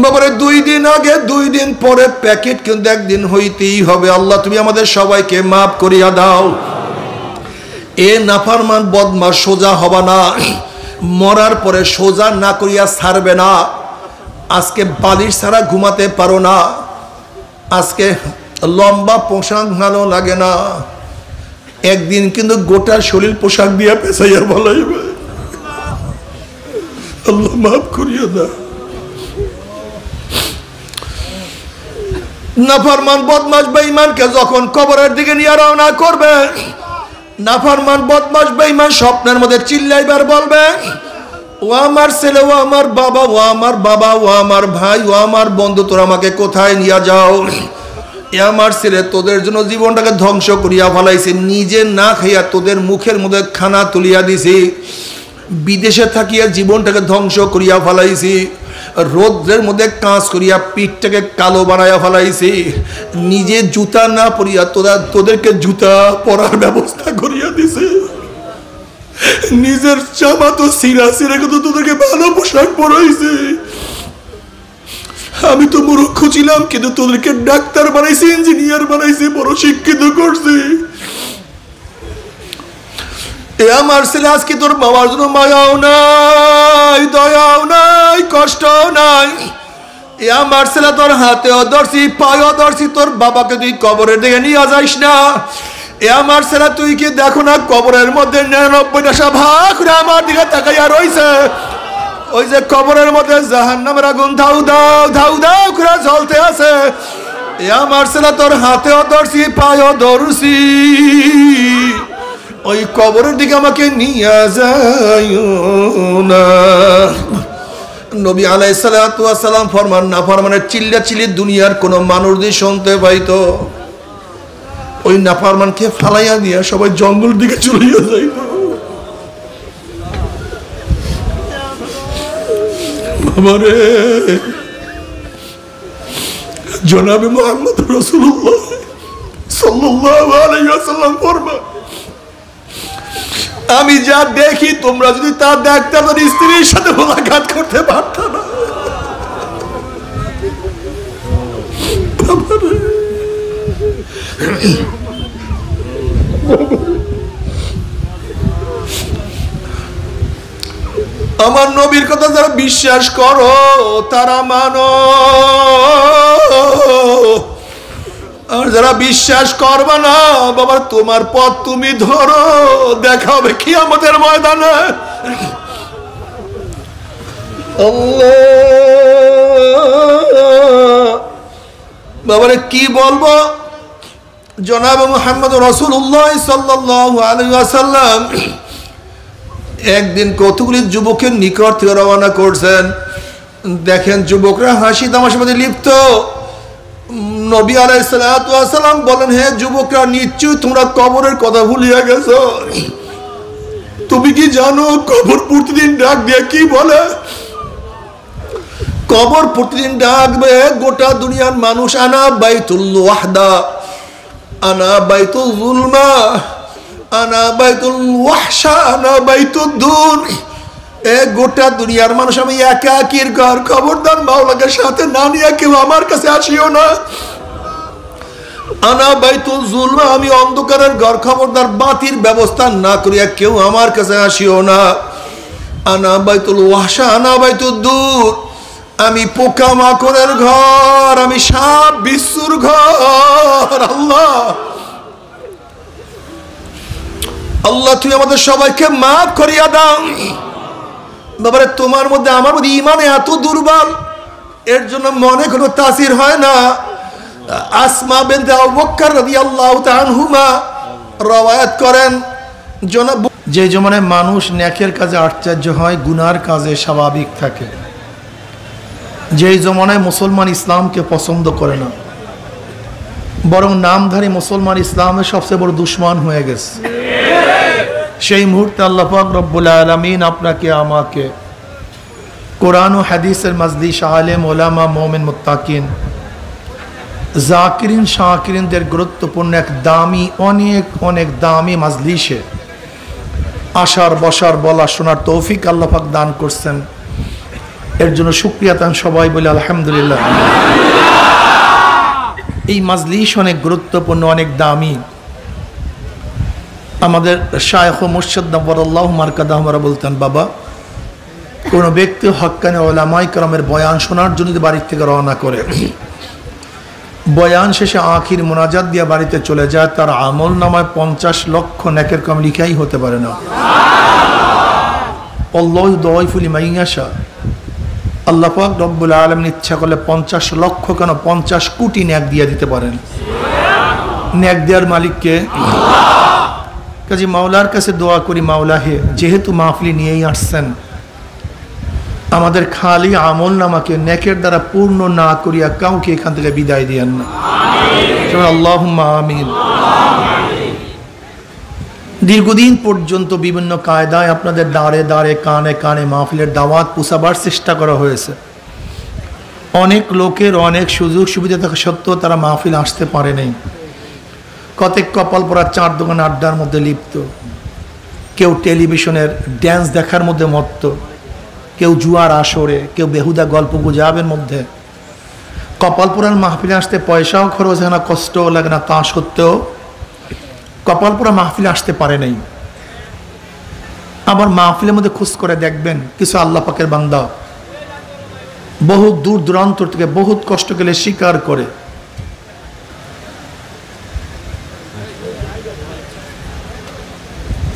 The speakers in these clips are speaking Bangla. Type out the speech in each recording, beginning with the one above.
বাবারে 2 দিন আগে 2 দিন পরে প্যাকেট কিন্তু একদিন হইতেই হবে। আল্লাহ তুমি আমাদের সবাইকে মাফ করিয়া দাও। এ নাফরমান বদমাশ সোজা হবা না, মরার পরে সোজা না করিয়া ছাড়বে না। আজকে বালিশ ছাড়া ঘুমাতে পারো না, আজকে লম্বা পোশাক ভালো লাগে না, একদিন কিন্তু গোটা শরীর পোশাক দিয়া পেছাইয়া বলাইবে। আল্লাহ মাফ করিয়া দাও। নাফরমান বদমাশ বেঈমানকে যখন কবরের দিকে নিয়ে রওনা করবে, নাফরমান বদমাশ বেঈমান স্বপ্নের মধ্যে চিল্লাইবার বলবে, ও আমার ছেলে, ও আমার বাবা, ও আমার বাবা, ও আমার ভাই, ও আমার বন্ধু, তোরা আমাকে কোথায় নিয়ে যাও? এ আমার ছেলে তোদের জন্য জীবনটাকে ধ্বংস করিয়া ফেলাইছে, নিজে না খাইয়া তোদের মুখের মধ্যে খানা তুলিয়া দিছি, বিদেশে থাকিয়া জীবনটাকে ধ্বংস করিয়া ফেলাইছি, রোদ্রের মধ্যে কাজ করিয়া পিঠটাকে কালো বানাইয়া ফেলাইছি, নিজে জুতা না পরিয়া তোদেরকে জুতা পরার ব্যবস্থা করিয়া দিছে, নিজের জামা তো সিরা সিরা কিন্তু তোদেরকে ভালো পোশাক পরাইছে। আমি তো মূর্খ ছিলাম, কিন্তু তোদেরকে ডাক্তার বানাইছে, ইঞ্জিনিয়ার বানাইছে, বড় শিক্ষিত করছে। এ আমার ছেলে আজকে তোর বাবার জন্য মায়াও নাই, দয়াও নাই, কষ্টও নাই। এ আমার ছেলে তোর হাতেও ধরছি, পায়েও ধরছি, তোর বাবাকে তুই কবরের দিকে নিয়ে যাইস না। এ আমার ছেলে তুই কি দেখো না কবরের মধ্যে 99টা সাভা করে আমার দিকে তাকাইয়া রইছে। ওই যে কবরের মধ্যে জাহান্নামের আগুন ধাউ দাও ধাউ দাও করে জ্বলতে আছে। এ আমার ছেলে তোর হাতেও ধরছি, পায়েও ধরছি, ওই কবরের দিকে আমাকে নিয়ে যাইও না। নবী আলাইহিস সালাতু ওয়াস সালাম ফরমান, না ফরমানের চিল্লা চিল্লি দুনিয়ার কোন মানুষ যদি শুনতে পাইতো, ওই নাফরমানকে ফালাইয়া দিয়া সবাই জঙ্গল দিকে চলিয়া যাইত। বাবারে, জনাবে মুহাম্মদ রাসূলুল্লাহ সাল্লাল্লাহু আলাইহি ওয়াসাল্লাম ফরমান, আমি যা দেখি তোমরা যদি তা দেখতে, তোর স্ত্রীর সাথে মোলাকাত করতে পারত না। আমার নবীর কথা যারা বিশ্বাস করো তারা মানো, আর যারা বিশ্বাস করবে না বাবা তোমার পথ তুমি ধরো, দেখা হবে কিয়ামতের ময়দানে। বাবারে কি বলবো, জনাব মুহাম্মদ রাসূলুল্লাহ সাল্লাল্লাহু আলাইহি ওয়াসাল্লাম একদিন কতগুলি যুবকের নিকট থেকে রওনা করছেন। দেখেন যুবকরা হাসি তামাশার মধ্যে লিপ্ত। নবী আলাইহিস সালাতু ওয়াস সালাম বলেন, হে যুবকরা, নিশ্চয়ই তোমরা কবরের কথা ভুলিয়া গেছো। তুমি কি জানো কবর প্রতিদিন ডাক দিয়ে কি বলে? কবর প্রতিদিন ডাকবে গোটা দুনিয়ার মানুষ, আনা বাইতুল ওয়াহদা, আনা বাইতুল যুলমা, আনা বাইতুল ওয়াহশা, আনা বাইতুদ দুন। এ গোটা দুনিয়ার মানুষ আমি একাকির ঘর, খবরদার মাওলাকে সাথে না নিয়ে কেউ আমার কাছে আসিও না। আনা বাইতুল যুলমা, আমি অন্ধকারের ঘর, খবরদার বাতির ব্যবস্থা না করিয়া কেউ আমার কাছে আসিও না। আনা বাইতুল ওয়াহশা, আনা বাইতুদ দুন, আমি পোকা মাকড়ের ঘর, আমি সাপ বিচ্ছুর ঘর। আল্লাহ আল্লাহ তুমি আমাদের সবাইকে মাফ করিয়া দাও। বাবারে তোমার মধ্যে আমার মধ্যে ইমানে এত দুর্বল, এর জন্য মনে কোনো তাসির হয় না। আসমা বিনতে আবু বকর রাদিয়াল্লাহু তাআলা আনহুমা রওয়ায়াত করেন, যে জমানে মানুষ নেকের কাজে আশ্চর্য হয়, গুনার কাজে স্বাভাবিক থাকে, যেই জমানায় মুসলমান ইসলামকে পছন্দ করে না, বরং নামধারী মুসলমান ইসলামের সবচেয়ে বড় দুশ্মন হয়ে গেছে, সেই মুহূর্তে আল্লাহ পাক রব্বুল আলামিন আপনাকে আমাকে কোরআন ও হাদিসের মজলিস, আলেম ওলামা, মুমিন মুত্তাকিন, জাকিরিন শাকিরিনদের গুরুত্বপূর্ণ এক দামি, অনেক অনেক দামি মজলিসে আসার, বসার, বলা, শোনার তৌফিক আল্লাহ পাক দান করছেন। এর জন্য শুকরিয়া তান সবাই বলে আলহামদুলিল্লাহ। এই মাজলিস অনেক গুরুত্বপূর্ণ, অনেক দামি। আমাদের শায়খ মুর্শিদ নওয়ারাল্লাহু মারকাদাহুরা বলতেন, বাবা কোনো ব্যক্তি হক্কানি উলামায়ে কেরামের বয়ান শোনার জন্য যদি বাড়ি থেকে রওনা করে, বয়ান শেষে আখির মোনাজাত দিয়ে বাড়িতে চলে যায়, তার আমল নামায় 50 লক্ষ নেকের কাম লিখাই হতে পারে না। আল্লাহু দাইফু লিমান ইয়াশা, আল্লাহ পাক রব্বুল আলামিন ইচ্ছা করলে 50 লক্ষ কেন 50 কোটি নেক দিয়ে দিতে পারেন। নেক দেওয়ার মালিককে কাজী মাওলার কাছে দোয়া করি, মাওলা হে, যেহেতু মাহফিল নিয়েই আসছেন, আমাদের খালি আমল নামাকে নেকের দ্বারা পূর্ণ না করিয়া কাউকে এখান থেকে বিদায় দিয়েন না। আল্লাহুম্মা আমিন। দীর্ঘদিন পর্যন্ত বিভিন্ন কায়দায় আপনাদের দাঁড়ে দাঁড়ে কানে কানে মাহফিলের দাওয়াত পৌঁছাবার চেষ্টা করা হয়েছে। অনেক লোকের অনেক সুযোগ সুবিধা থাকা সত্ত্বেও তারা মাহফিল আসতে পারে নাই। কতক কপাল পরা চার দোকান আড্ডার মধ্যে লিপ্ত, কেউ টেলিভিশনের ড্যান্স দেখার মধ্যে মত্ত, কেউ জুয়ার আসরে, কেউ বেহুদা গল্প গুজবের মধ্যে। কপাল পোড়ার মাহফিলে আসতে পয়সাও খরচ হয় না, কষ্টও লাগে না, তা সত্ত্বেও কপাল পোড়া মাহফিলে আসতে পারে নাই। আবার মাহফিলের মধ্যে খোঁজ করে দেখবেন কিছু আল্লাহ পাকের বান্দা বহু দূর দূরান্ত থেকে বহুত কষ্ট গেলে স্বীকার করে,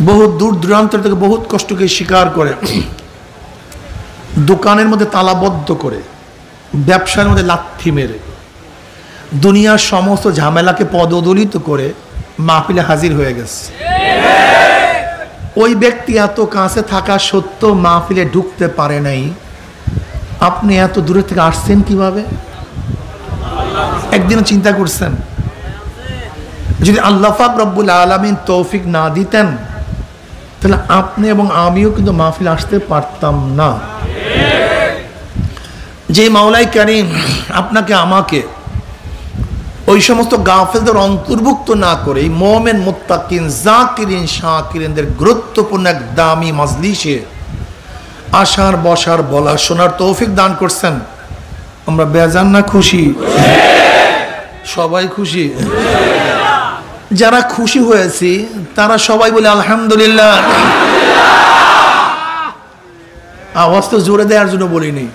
বহু দূর দূরান্ত থেকে বহুত কষ্টকে স্বীকার করে, দোকানের মধ্যে তালাবদ্ধ করে, ব্যবসার মধ্যে লাথি মেরে, দুনিয়ার সমস্ত ঝামেলাকে পদদলিত করে মাহফিলে হাজির হয়ে গেছে। ওই ব্যক্তি এত কাছে থাকা সত্ত্বেও মাহফিলে ঢুকতে পারে নাই। আপনি এত দূরে থেকে আসছেন কিভাবে? একদিনও চিন্তা করছেন? যদি আল্লাহ পাক রব্বুল আলামিন তৌফিক না দিতেন, তাহলে আপনি এবং আমিও কিন্তু মাহফিলে আসতে পারতাম না। যে মাওলাই কারীম আপনাকে আমাকে ওই সমস্ত গাফেলদের অন্তর্ভুক্ত না করে মুমিন মুত্তাকিন জাকিরিন শাকিরিনদের গুরুত্বপূর্ণ এক দামি মাজলিসে আসার বসার বলার শোনার তৌফিক দান করছেন, আমরা বেজান না খুশি? সবাই খুশি। যারা খুশি হয়েছি তারা সবাই বলে আলহামদুলিল্লাহ। আওয়াজ তো জোরে দেওয়ার জন্য বলিনি,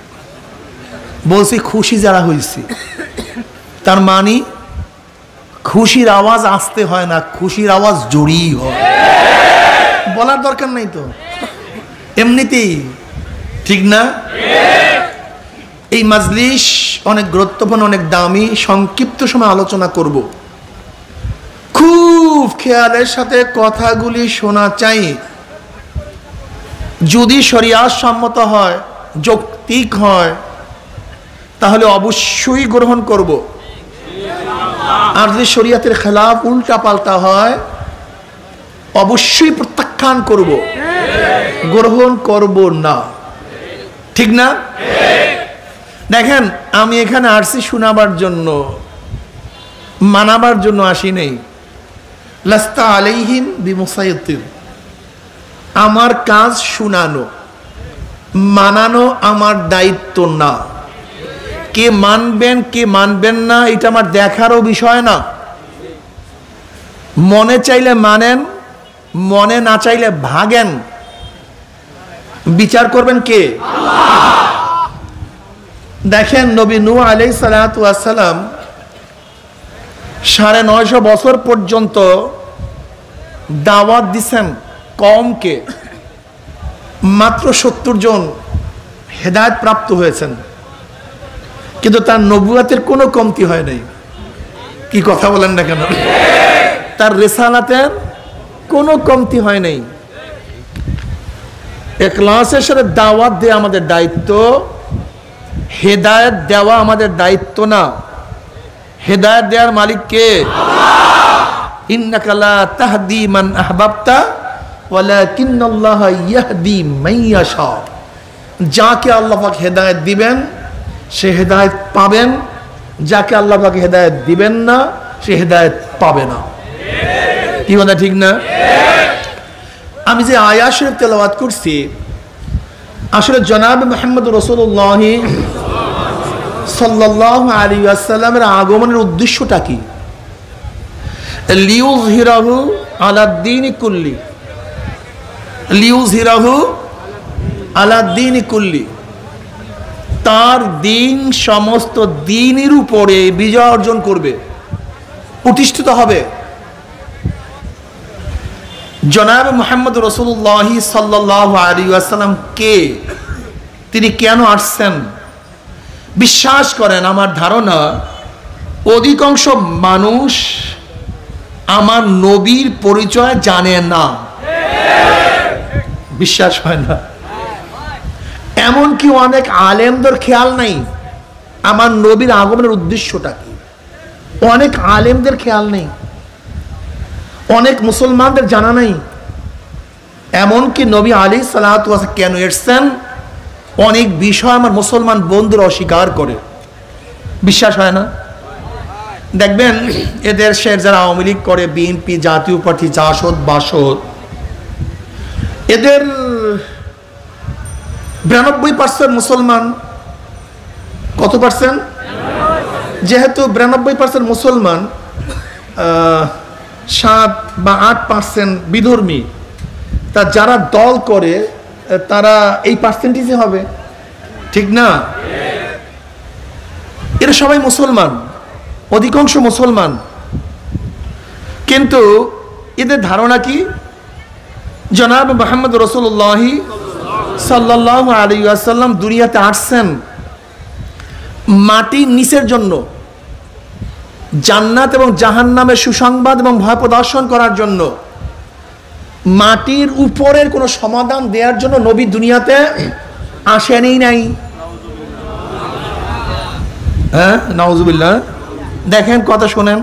বলছি খুশি যারা হয়েছি। তার মানে খুশির আওয়াজ আসতে হয় না, খুশির আওয়াজ জোরেই হয়, বলার দরকার নাই তো, এমনিতেই, ঠিক না? এই মাজলিস অনেক গুরুত্বপূর্ণ, অনেক দামি। সংক্ষিপ্ত সময় আলোচনা করব, খুব খেয়ালের সাথে কথাগুলি শোনা চাই। যদি শরিয়াত সম্মত হয়, যৌক্তিক হয়, তাহলে অবশ্যই গ্রহণ করব। আর যদি শরিয়াতের খেলাফ উল্টা পাল্টা হয়, অবশ্যই প্রত্যাখ্যান করব, গ্রহণ করব না, ঠিক না? দেখেন, আমি এখানে আসছি শোনাবার জন্য, মানাবার জন্য আসি নেই। লাস্তা আলাইহিম বিমুসাইতির, আমার কাজ শোনানো, মানানো আমার দায়িত্ব না। কে মানবেন কে মানবেন না এটা আমার দেখারও বিষয় না। মনে চাইলে মানেন, মনে না চাইলে ভাগেন, বিচার করবেন কে? দেখেন, নবী নূহ আলাইহিস সালাতু ওয়াস সালাম 950 বছর পর্যন্ত দাওয়াত দিছেন কওমকে, মাত্র 70 জন হেদায়েত প্রাপ্ত হয়েছেন, কিন্তু তার নবুয়তের কোনো কমতি হয় নাই। কি কথা বলেন না কেন? তার রিসালাতের কোনো কমতি হয় নাই। ইখলাসের সাথে দাওয়াত দেওয়া আমাদের দায়িত্ব, হেদায়েত দেওয়া আমাদের দায়িত্ব না। হেদায়েত দেওয়ার মালিক কে? ইন্নাকা লা তাহদি মান আহবাবতা ওয়ালাকিন্নাল্লাহা ইয়াহদি মান ইয়াশা। যাকে আল্লাহ পাক হেদায়েত দিবেন সে হেদায়েত পাবেন, যাকে আল্লাহ পাক হেদায়েত দিবেন না সে হেদায়েত পাবে না। কি কথা ঠিক না? আমি যে আয়াত শরীফ তেলাওয়াত করছি, আসলে জনাব মুহাম্মদ রাসূলুল্লাহ সাল্লাল্লাহু আলাইহি ওয়াসাল্লামের আগমনের উদ্দেশ্যটা কি? লিউযহিরাহু আলাদ-দীনি কুল্লি, লিউযহিরাহু আলাদ-দীনি কুল্লি, তার দিন সমস্ত দিনের উপরে বিজয় অর্জন করবে, প্রতিষ্ঠিত হবে। জনাব মুহাম্মদ রাসূলুল্লাহ সাল্লাল্লাহু আলাইহি ওয়াসাল্লাম কে, তিনি কেন আসছেন? বিশ্বাস করেন, আমার ধারণা অধিকাংশ মানুষ আমার নবীর পরিচয় জানে না, বিশ্বাস হয় না। এমনকি অনেক আলেমদের খেয়াল নাই আমার নবীর আগমনের উদ্দেশ্যটা কি, অনেক আলেমদের খেয়াল নেই, অনেক মুসলমানদের জানা নাই। এমনকি নবী আলাইহিস সালাতু ওয়াস কেন এসেছেন অনেক বিষয় আমার মুসলমান বন্ধুরা অস্বীকার করে, বিশ্বাস হয় না। দেখবেন এদের শের যারা আওয়ামী লীগ করে, বিএনপি, জাতীয় পার্টি, জাসদ, বাসদ, এদের 92% মুসলমান। কত পার্সেন্ট? যেহেতু 92% মুসলমান, 7 বা 8% বিধর্মী, তা যারা দল করে তারা এই পার্সেন্টেজে হবে, ঠিক না? এরা সবাই মুসলমান, অধিকাংশ মুসলমান, কিন্তু এদের ধারণা কি? জনাব মুহাম্মদ রাসূলুল্লাহ সাল্লাল্লাহু আলাইহি ওয়াসাল্লাম দুনিয়াতে আসছেন মাটির নিচের জন্য, জান্নাত এবং জাহান্নামের সুসংবাদ এবং ভয় প্রদর্শন করার জন্য। মাটির উপরের কোনো সমাধান দেওয়ার জন্য নবী দুনিয়াতে আসেনি নাই। হ্যাঁ, নাউজুবিল্লাহ। দেখেন, কথা শোনেন,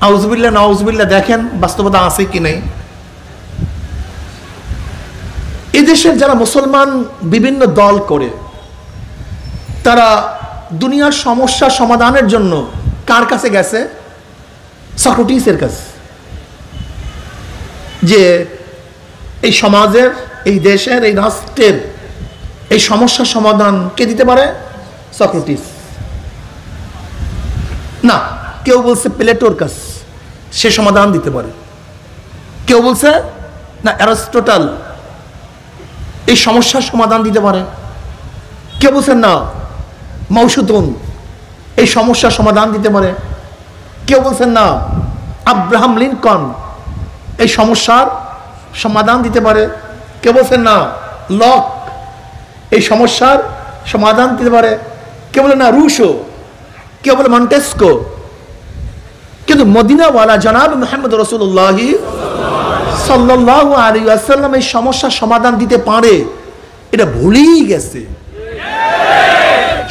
আউজুবিল্লাহ নাউজুবিল্লাহ, দেখেন বাস্তবতা আছে কি নাই। এদেশের যারা মুসলমান বিভিন্ন দল করে, তারা দুনিয়ার সমস্যা সমাধানের জন্য কার কাছে গেছে? সক্রেটিসের কাছে। যে এই সমাজের, এই দেশের, এই রাষ্ট্রের এই সমস্যার সমাধান কে দিতে পারে? সক্রেটিস। না, কেউ বলছে প্লেটোর কাছে, সে সমাধান দিতে পারে। কেউ বলছে না, অ্যারিস্টটল এই সমস্যার সমাধান দিতে পারে। কেউ বলছেন না, মৌসুতুন এই সমস্যার সমাধান দিতে পারে। কেউ বলছেন না, আব্রাহাম লিঙ্কন এই সমস্যার সমাধান দিতে পারে। কেউ বলছেন না, লক এই সমস্যার সমাধান দিতে পারে। কেউ বলে না, রুশো, কেউ বলে মন্টেস্কো। কিন্তু মদিনাওয়ালা জনাব মুহাম্মদ রাসূলুল্লাহ সাল্লাল্লাহু আলাইহি ওয়াসাল্লাম এই সমস্যার সমাধান দিতে পারে, এটা ভুলেই গেছে।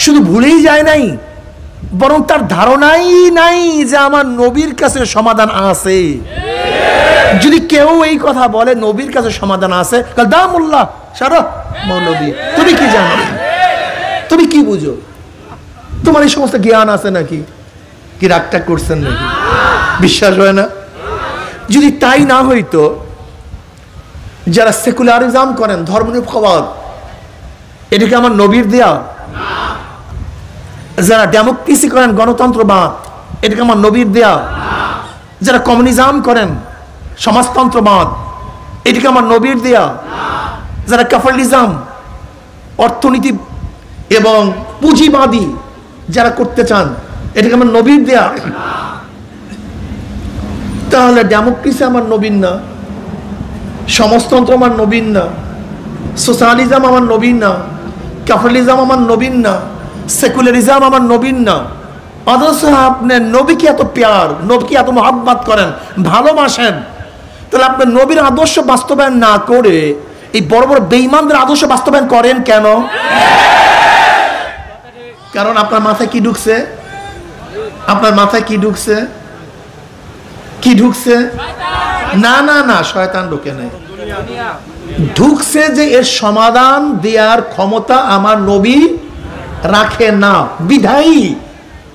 শুধু ভুলেই যায় নাই, বরং তার ধারণাই নাই যে আমার নবীর কাছে সমাধান আছে। যদি কেউ এই কথা বলে নবীর কাছে সমাধান আছে, কাল দামুল্লাহ সারা মৌলবী, তুমি কি জানো, তুমি কি বুঝো, তোমার এই সমস্ত জ্ঞান আছে নাকি? কি রাগটা করছেন নাকি? বিশ্বাস হয় না? যদি তাই না হইতো, যারা সেকুলারিজম করেন, ধর্মনিরপেক্ষবাদ, এটাকে আমার নবীর দেয়া? যারা ডেমোক্রেসি করেন, গণতন্ত্রবাদ, এটাকে আমার নবীর দেয়া? যারা কমিউনিজম করেন, সমাজতন্ত্রবাদ, এটাকে আমার নবীর দেয়া? যারা ক্যাপিটালিজম, অর্থনীতি এবং পুঁজিবাদী যারা করতে চান, এটাকে আমার নবীর দেয়া? তাহলে ডেমোক্রেসি আমার নবীন না, সমাজতন্ত্র আমার নবীন না, সোশ্যালিজম আমার নবীন না, ক্যাপিটালিজম আমার নবীন না, সেকুলারিজম আমার নবীন না। অথচ আপনি নবীকে এত প্যার, নবীকে এত মহব্বত করেন, ভালোবাসেন, তাহলে আপনি নবীর আদর্শ বাস্তবায়ন না করে এই বড় বড় বেঈমানদের আদর্শ বাস্তবায়ন করেন কেন? কারণ আপনার মাথায় কি ঢুকছে? আপনার মাথায় কি ঢুকছে? কি ঢুকছে? না না না, শয়তান ঢুকে নাই। ঢুকছে যে এর সমাধান দেওয়ার ক্ষমতা আমার নবী রাখে না, বিধায়ী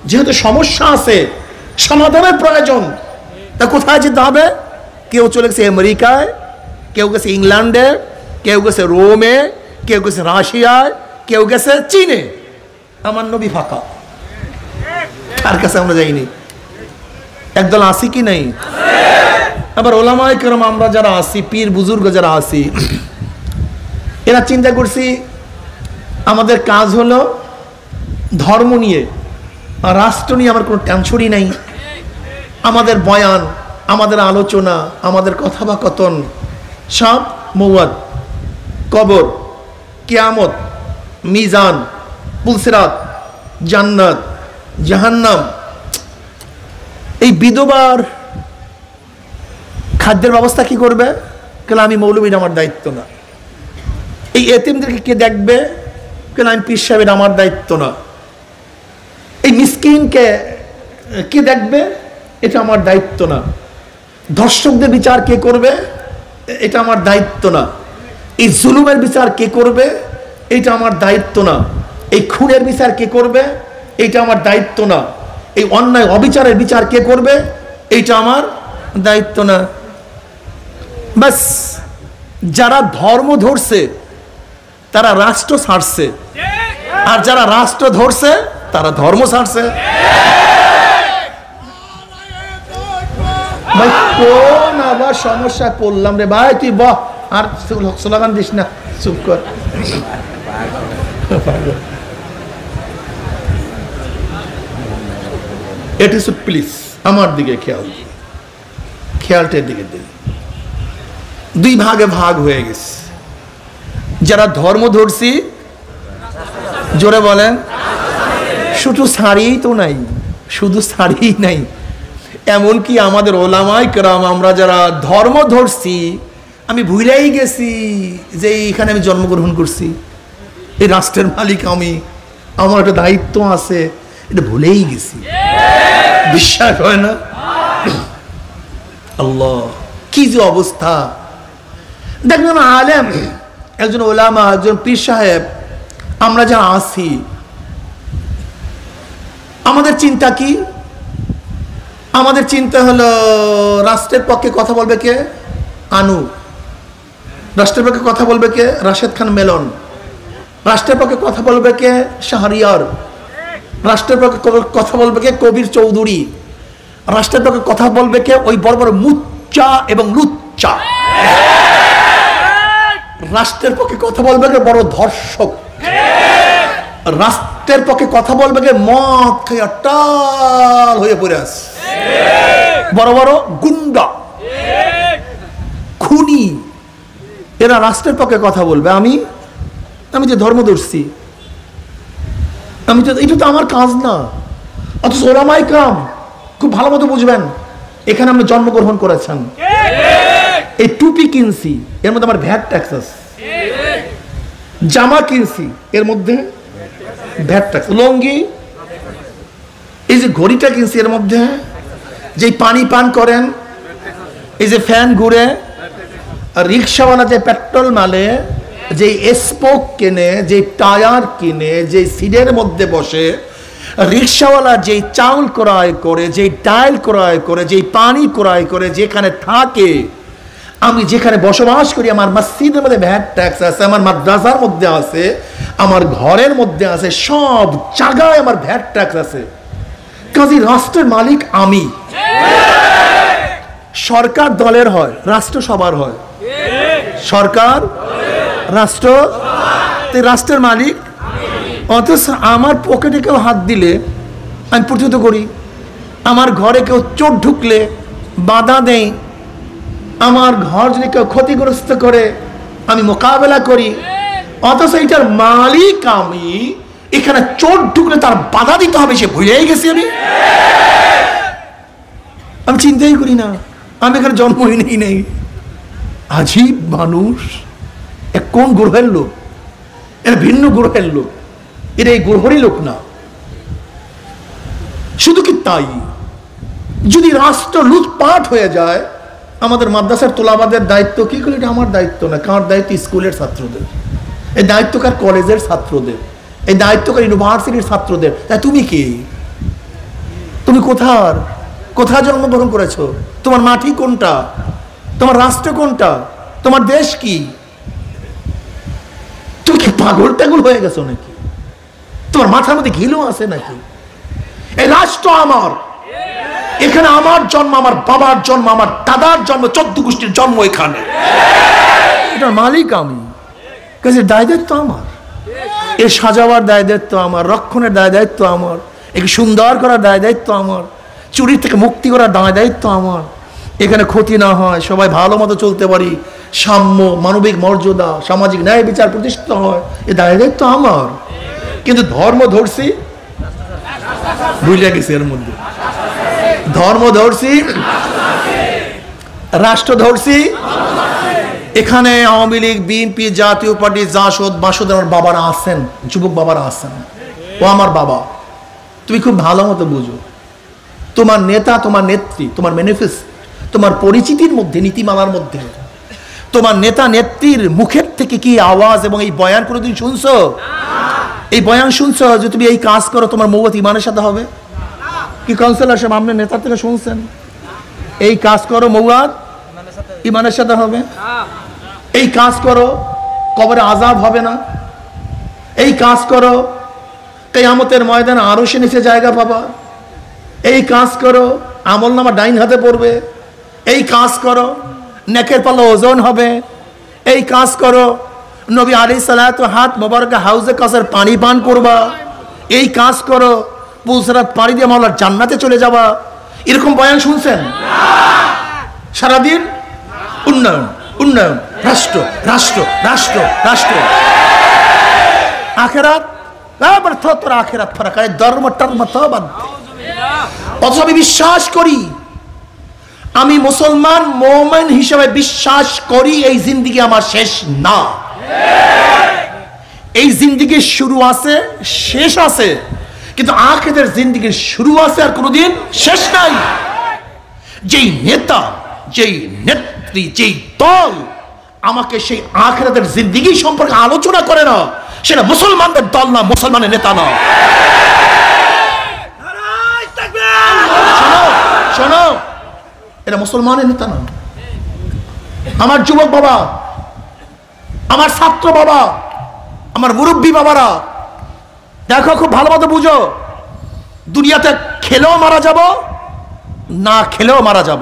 যেহেতু সমস্যা আছে, সমাধানের প্রয়োজন, তা কোথায় যেতে হবে? কেউ চলে গেছে আমেরিকায়, কেউ গেছে ইংল্যান্ডে, কেউ গেছে রোমে, কেউ গেছে রাশিয়ায়, কেউ গেছে চীনে। আমার নবী ফাঁকা, তার কাছে আমরা যাইনি। একদল আসি কি নাই? আবার ওলামায়ে কেরাম আমরা যারা আসি, পীর বুজুর্গ যারা আসি, এরা চিন্তা করছি আমাদের কাজ হলো ধর্ম নিয়ে, আর রাষ্ট্র নিয়ে আমার কোনো টেনশনই নাই। আমাদের বয়ান, আমাদের আলোচনা, আমাদের কথাবাকথন সব মৌয়াদ, কবর, কিয়ামত, মিজান, পুলসিরাত, জান্নাত, জাহান্নাম। এই বিধবার খাদ্যের ব্যবস্থা কি করবে? কেন আমি মৌলবীর, আমার দায়িত্ব না। এই এতিমদেরকে কে দেখবে? কেন আমি পীর সাহেবের, আমার দায়িত্ব না। এই মিসকিনকে কে দেখবে? এটা আমার দায়িত্ব না। ধর্ষকদের বিচার কে করবে? এটা আমার দায়িত্ব না। এই জুলুমের বিচার কে করবে? এটা আমার দায়িত্ব না। এই খুনের বিচার কে করবে? এটা আমার দায়িত্ব না। এই অন্যায় অবিচারের বিচার কে করবে? এটা আমার দায়িত্ব না। বাস, যারা ধর্ম ধরছে তারা রাষ্ট্র ছাড়ছে, আর যারা রাষ্ট্র ধরছে তারা ধর্ম ছাড়ছে। ভাই কোন আবার সমস্যা করলাম রে ভাই? তুই বহ, আর স্লোগান দিস না, চুপ কর। প্লিজ আমার দিকে খেয়ালটার দিকে দিন। দুই ভাগে ভাগ হয়ে গেছে। যারা ধর্ম ধরছি, জোরে বলেন, শুধু শাড়িই তো নাই, শুধু শাড়িই নাই, এমনকি আমাদের ওলামায়ে কেরাম আমরা যারা ধর্ম ধরছি, আমি ভুলেই গেছি যে এইখানে আমি জন্মগ্রহণ করছি, এই রাষ্ট্রের মালিক আমি, আমার একটা দায়িত্ব আছে, এটা ভুলেই গেছি। বিশ্বাস হয় না? আল্লাহ, কি যে অবস্থা! দেখবেন আলেম, একজন ওলামা, একজন পীর সাহেব, আমরা যারা আছি, আমাদের চিন্তা কি? আমাদের চিন্তা হলো রাষ্ট্রের পক্ষে কথা বলবে কে? আনু। রাষ্ট্রের পক্ষে কথা বলবে কে? রাশেদ খান মেলন। রাষ্ট্রের পক্ষে কথা বলবে কে? শাহরিয়ার। রাষ্ট্রের পক্ষে কথা বলবে কে? কবির চৌধুরী। রাষ্ট্রের পক্ষে কথা বলবে কে? ওই বড় বড় মুচ্চা এবং লুচ্চা। রাষ্ট্রের পক্ষে কথা বলবে কে? বড় ধর্ষক। রাষ্ট্রের পক্ষে কথা বলবে কে? মদ খেয়ে টাল হয়ে পড়ে আছে, বড় বড় গুন্ডা, খুনি। এরা রাষ্ট্রের পক্ষে কথা বলবে। আমি যে ধর্ম ধরছি, আমি তো, এটা তো আমার কাজ না। অথচ ওলামায়ে কেরাম খুব ভালো মতো বুঝবেন, এখানে আপনি জন্মগ্রহণ করেছেন, এই টুপি কিনছি, এর মধ্যে আমার ভ্যাট ট্যাক্স আছে। জামা কিনছি, এর মধ্যে ভ্যাট ট্যাক্স। লঙ্গি, এই যে ঘড়িটা কিনছি, এর মধ্যে যে পানি পান করেন, এই যে ফ্যান ঘুরে, আর রিক্সাওয়ালা যে পেট্রোল মালে, যে স্পোক কিনে, যে টায়ার কিনে, যে সিটের মধ্যে বসে, রিক্সাওয়ালা যে চাউল ক্রয় করে, যে ডাল ক্রয় করে, যে পানি ক্রয় করে, যেখানে থাকে, আমি যেখানে বসবাস করি, আমার মসজিদের মধ্যে ভ্যাট ট্যাক্স আছে, আমার মাদ্রাসার মধ্যে আছে, আমার ঘরের মধ্যে আছে, সব জায়গায় আমার ভ্যাট ট্যাক্স আছে। কাজী রাষ্ট্রের মালিক আমি। সরকার দলের হয়, রাষ্ট্র সবার হয়। সরকার, রাষ্ট্র, রাষ্ট্রের মালিক। অথচ আমার পকেটে কেউ হাত দিলে আমি প্রতিহত করি, আমার ঘরে কেউ চোর ঢুকলে বাধা দেয়, আমার ঘর যদি কেউ ক্ষতিগ্রস্ত করে আমি মোকাবেলা করি। অথচ এটার মালিক আমি, এখানে চোর ঢুকলে তার বাধা দিতে হবে, সে ভুলেই গেছি। আমি চিন্তাই করি না, আমি এখানে জন্মই নেই। আজীব মানুষ, কোন গ্রহের লোক? এরা ভিন্ন গ্রহের লোক, এরা এই গ্রহেরই লোক না। শুধু কি তাই, যদি রাষ্ট্র লুটপাট হয়ে যায়, আমাদের মাদ্রাসার তোলাবাদের দায়িত্ব কি? এটা আমার দায়িত্ব না। কার দায়িত্ব? স্কুলের ছাত্রদের। এই দায়িত্ব কার? কলেজের ছাত্রদের। এই দায়িত্ব কার? ইউনিভার্সিটির ছাত্রদের। তাই তুমি কি? তুমি কোথায় জন্মগ্রহণ করেছো? তোমার মাটি কোনটা? তোমার রাষ্ট্র কোনটা? তোমার দেশ কি? তুমি পাগল টাগল হয়ে গেছো নাকি? তোমার মাথার মধ্যে ঘিলু আছে নাকি? এই রাষ্ট্র আমার, এখানে আমার জন্ম, আমার বাবার জন্ম, আমার দাদার জন্ম, 14 গোষ্ঠীর জন্ম এখানে। এটার মালিক আমি, কাজে দায় দায়িত্ব আমার, এর সাজাবার দায় দায়িত্ব আমার, রক্ষণের দায় দায়িত্ব আমার, একে সুন্দর করার দায় দায়িত্ব আমার, চুরি থেকে মুক্তি করার দায় দায়িত্ব আমার, এখানে ক্ষতি না হয়, সবাই ভালো মতো চলতে পারি, সাম্য, মানবিক মর্যাদা, সামাজিক ন্যায় বিচার প্রতিষ্ঠিত হয়, এ দায় দায়িত্ব আমার। কিন্তু ধর্ম ধরছি, ভুলে গেছি, এর মধ্যে ধর্ম ধরছি, রাষ্ট্র ধরছি। এখানে আওয়ামী লীগ, বিএনপি, জাতীয় পার্টি, জাসদ, মাসুদ, আমার বাবারা আছেন, যুবক বাবারা আছেন, ও আমার বাবা। তুমি খুব ভালো মতো বুঝো, তোমার নেতা, তোমার নেত্রী, তোমার ম্যানিফেস্টো, তোমার পরিচিতির মধ্যে, নীতিমালার মধ্যে তোমার নেতা নেত্রীর মুখের থেকে কি আওয়াজ এবং এই বয়ান কোনোদিন শুনছো? এই বয়ান শুনছো যে তুমি এই কাজ করো, তোমার মৌবত ইমানের সাথে হবে? কি কাউন্সিলর সাহেব আপনার নেতার থেকে শুনছেন এই কাজ করো, মৌয়াদ ইমানের সাথে হবে? এই কাজ করো, কবরে আযাব হবে না? এই কাজ করো, কিয়ামতের ময়দানে আরশে নিচে জায়গা পাবা? এই কাজ করো, আমলনামা ডাইন হাতে পড়বে? এই কাজ করো, নেকের পাল্লা ওজন হবে? এই কাজ করো, নবী আলাইহিস সালাতু হাত মোবারক হাউজে কাউসার পানি পান করবা? এই কাজ করো, পুলসরাত পানি দিয়ে মাওলার জান্নাতে চলে যাবা? এরকম বয়ান শুনছেন? সারাদিন উন্নয়ন, উন্নয়ন, রাষ্ট্র, রাষ্ট্র, রাষ্ট্র, রাষ্ট্র, আখেরাত, তোর আখেরাত ফারাক, ধর্ম টর্ম তো বাদ। অথচ আমি বিশ্বাস করি, আমি মুসলমান মুমিন হিসেবে বিশ্বাস করি এই জিন্দেগি আমার শেষ না। এই জিন্দেগির শুরু আছে, শেষ আছে, কিন্তু আখিরাতের জিন্দেগির শুরু আছে আর কোনোদিন শেষ নাই। যেই নেতা, যেই নেত্রী, যেই দল আমাকে সেই আখিরাতের জিন্দেগি সম্পর্কে আলোচনা করে না, সেটা মুসলমানদের দল না, মুসলমানের নেতা না। শোনো শোনো, এটা মুসলমানের নেতা না। আমার যুবক বাবা, আমার ছাত্র বাবা, আমার মুরব্বী বাবারা, দেখো খুব ভালো মতো বুঝো, দুনিয়াতে খেলেও মারা যাব, না খেলেও মারা যাব।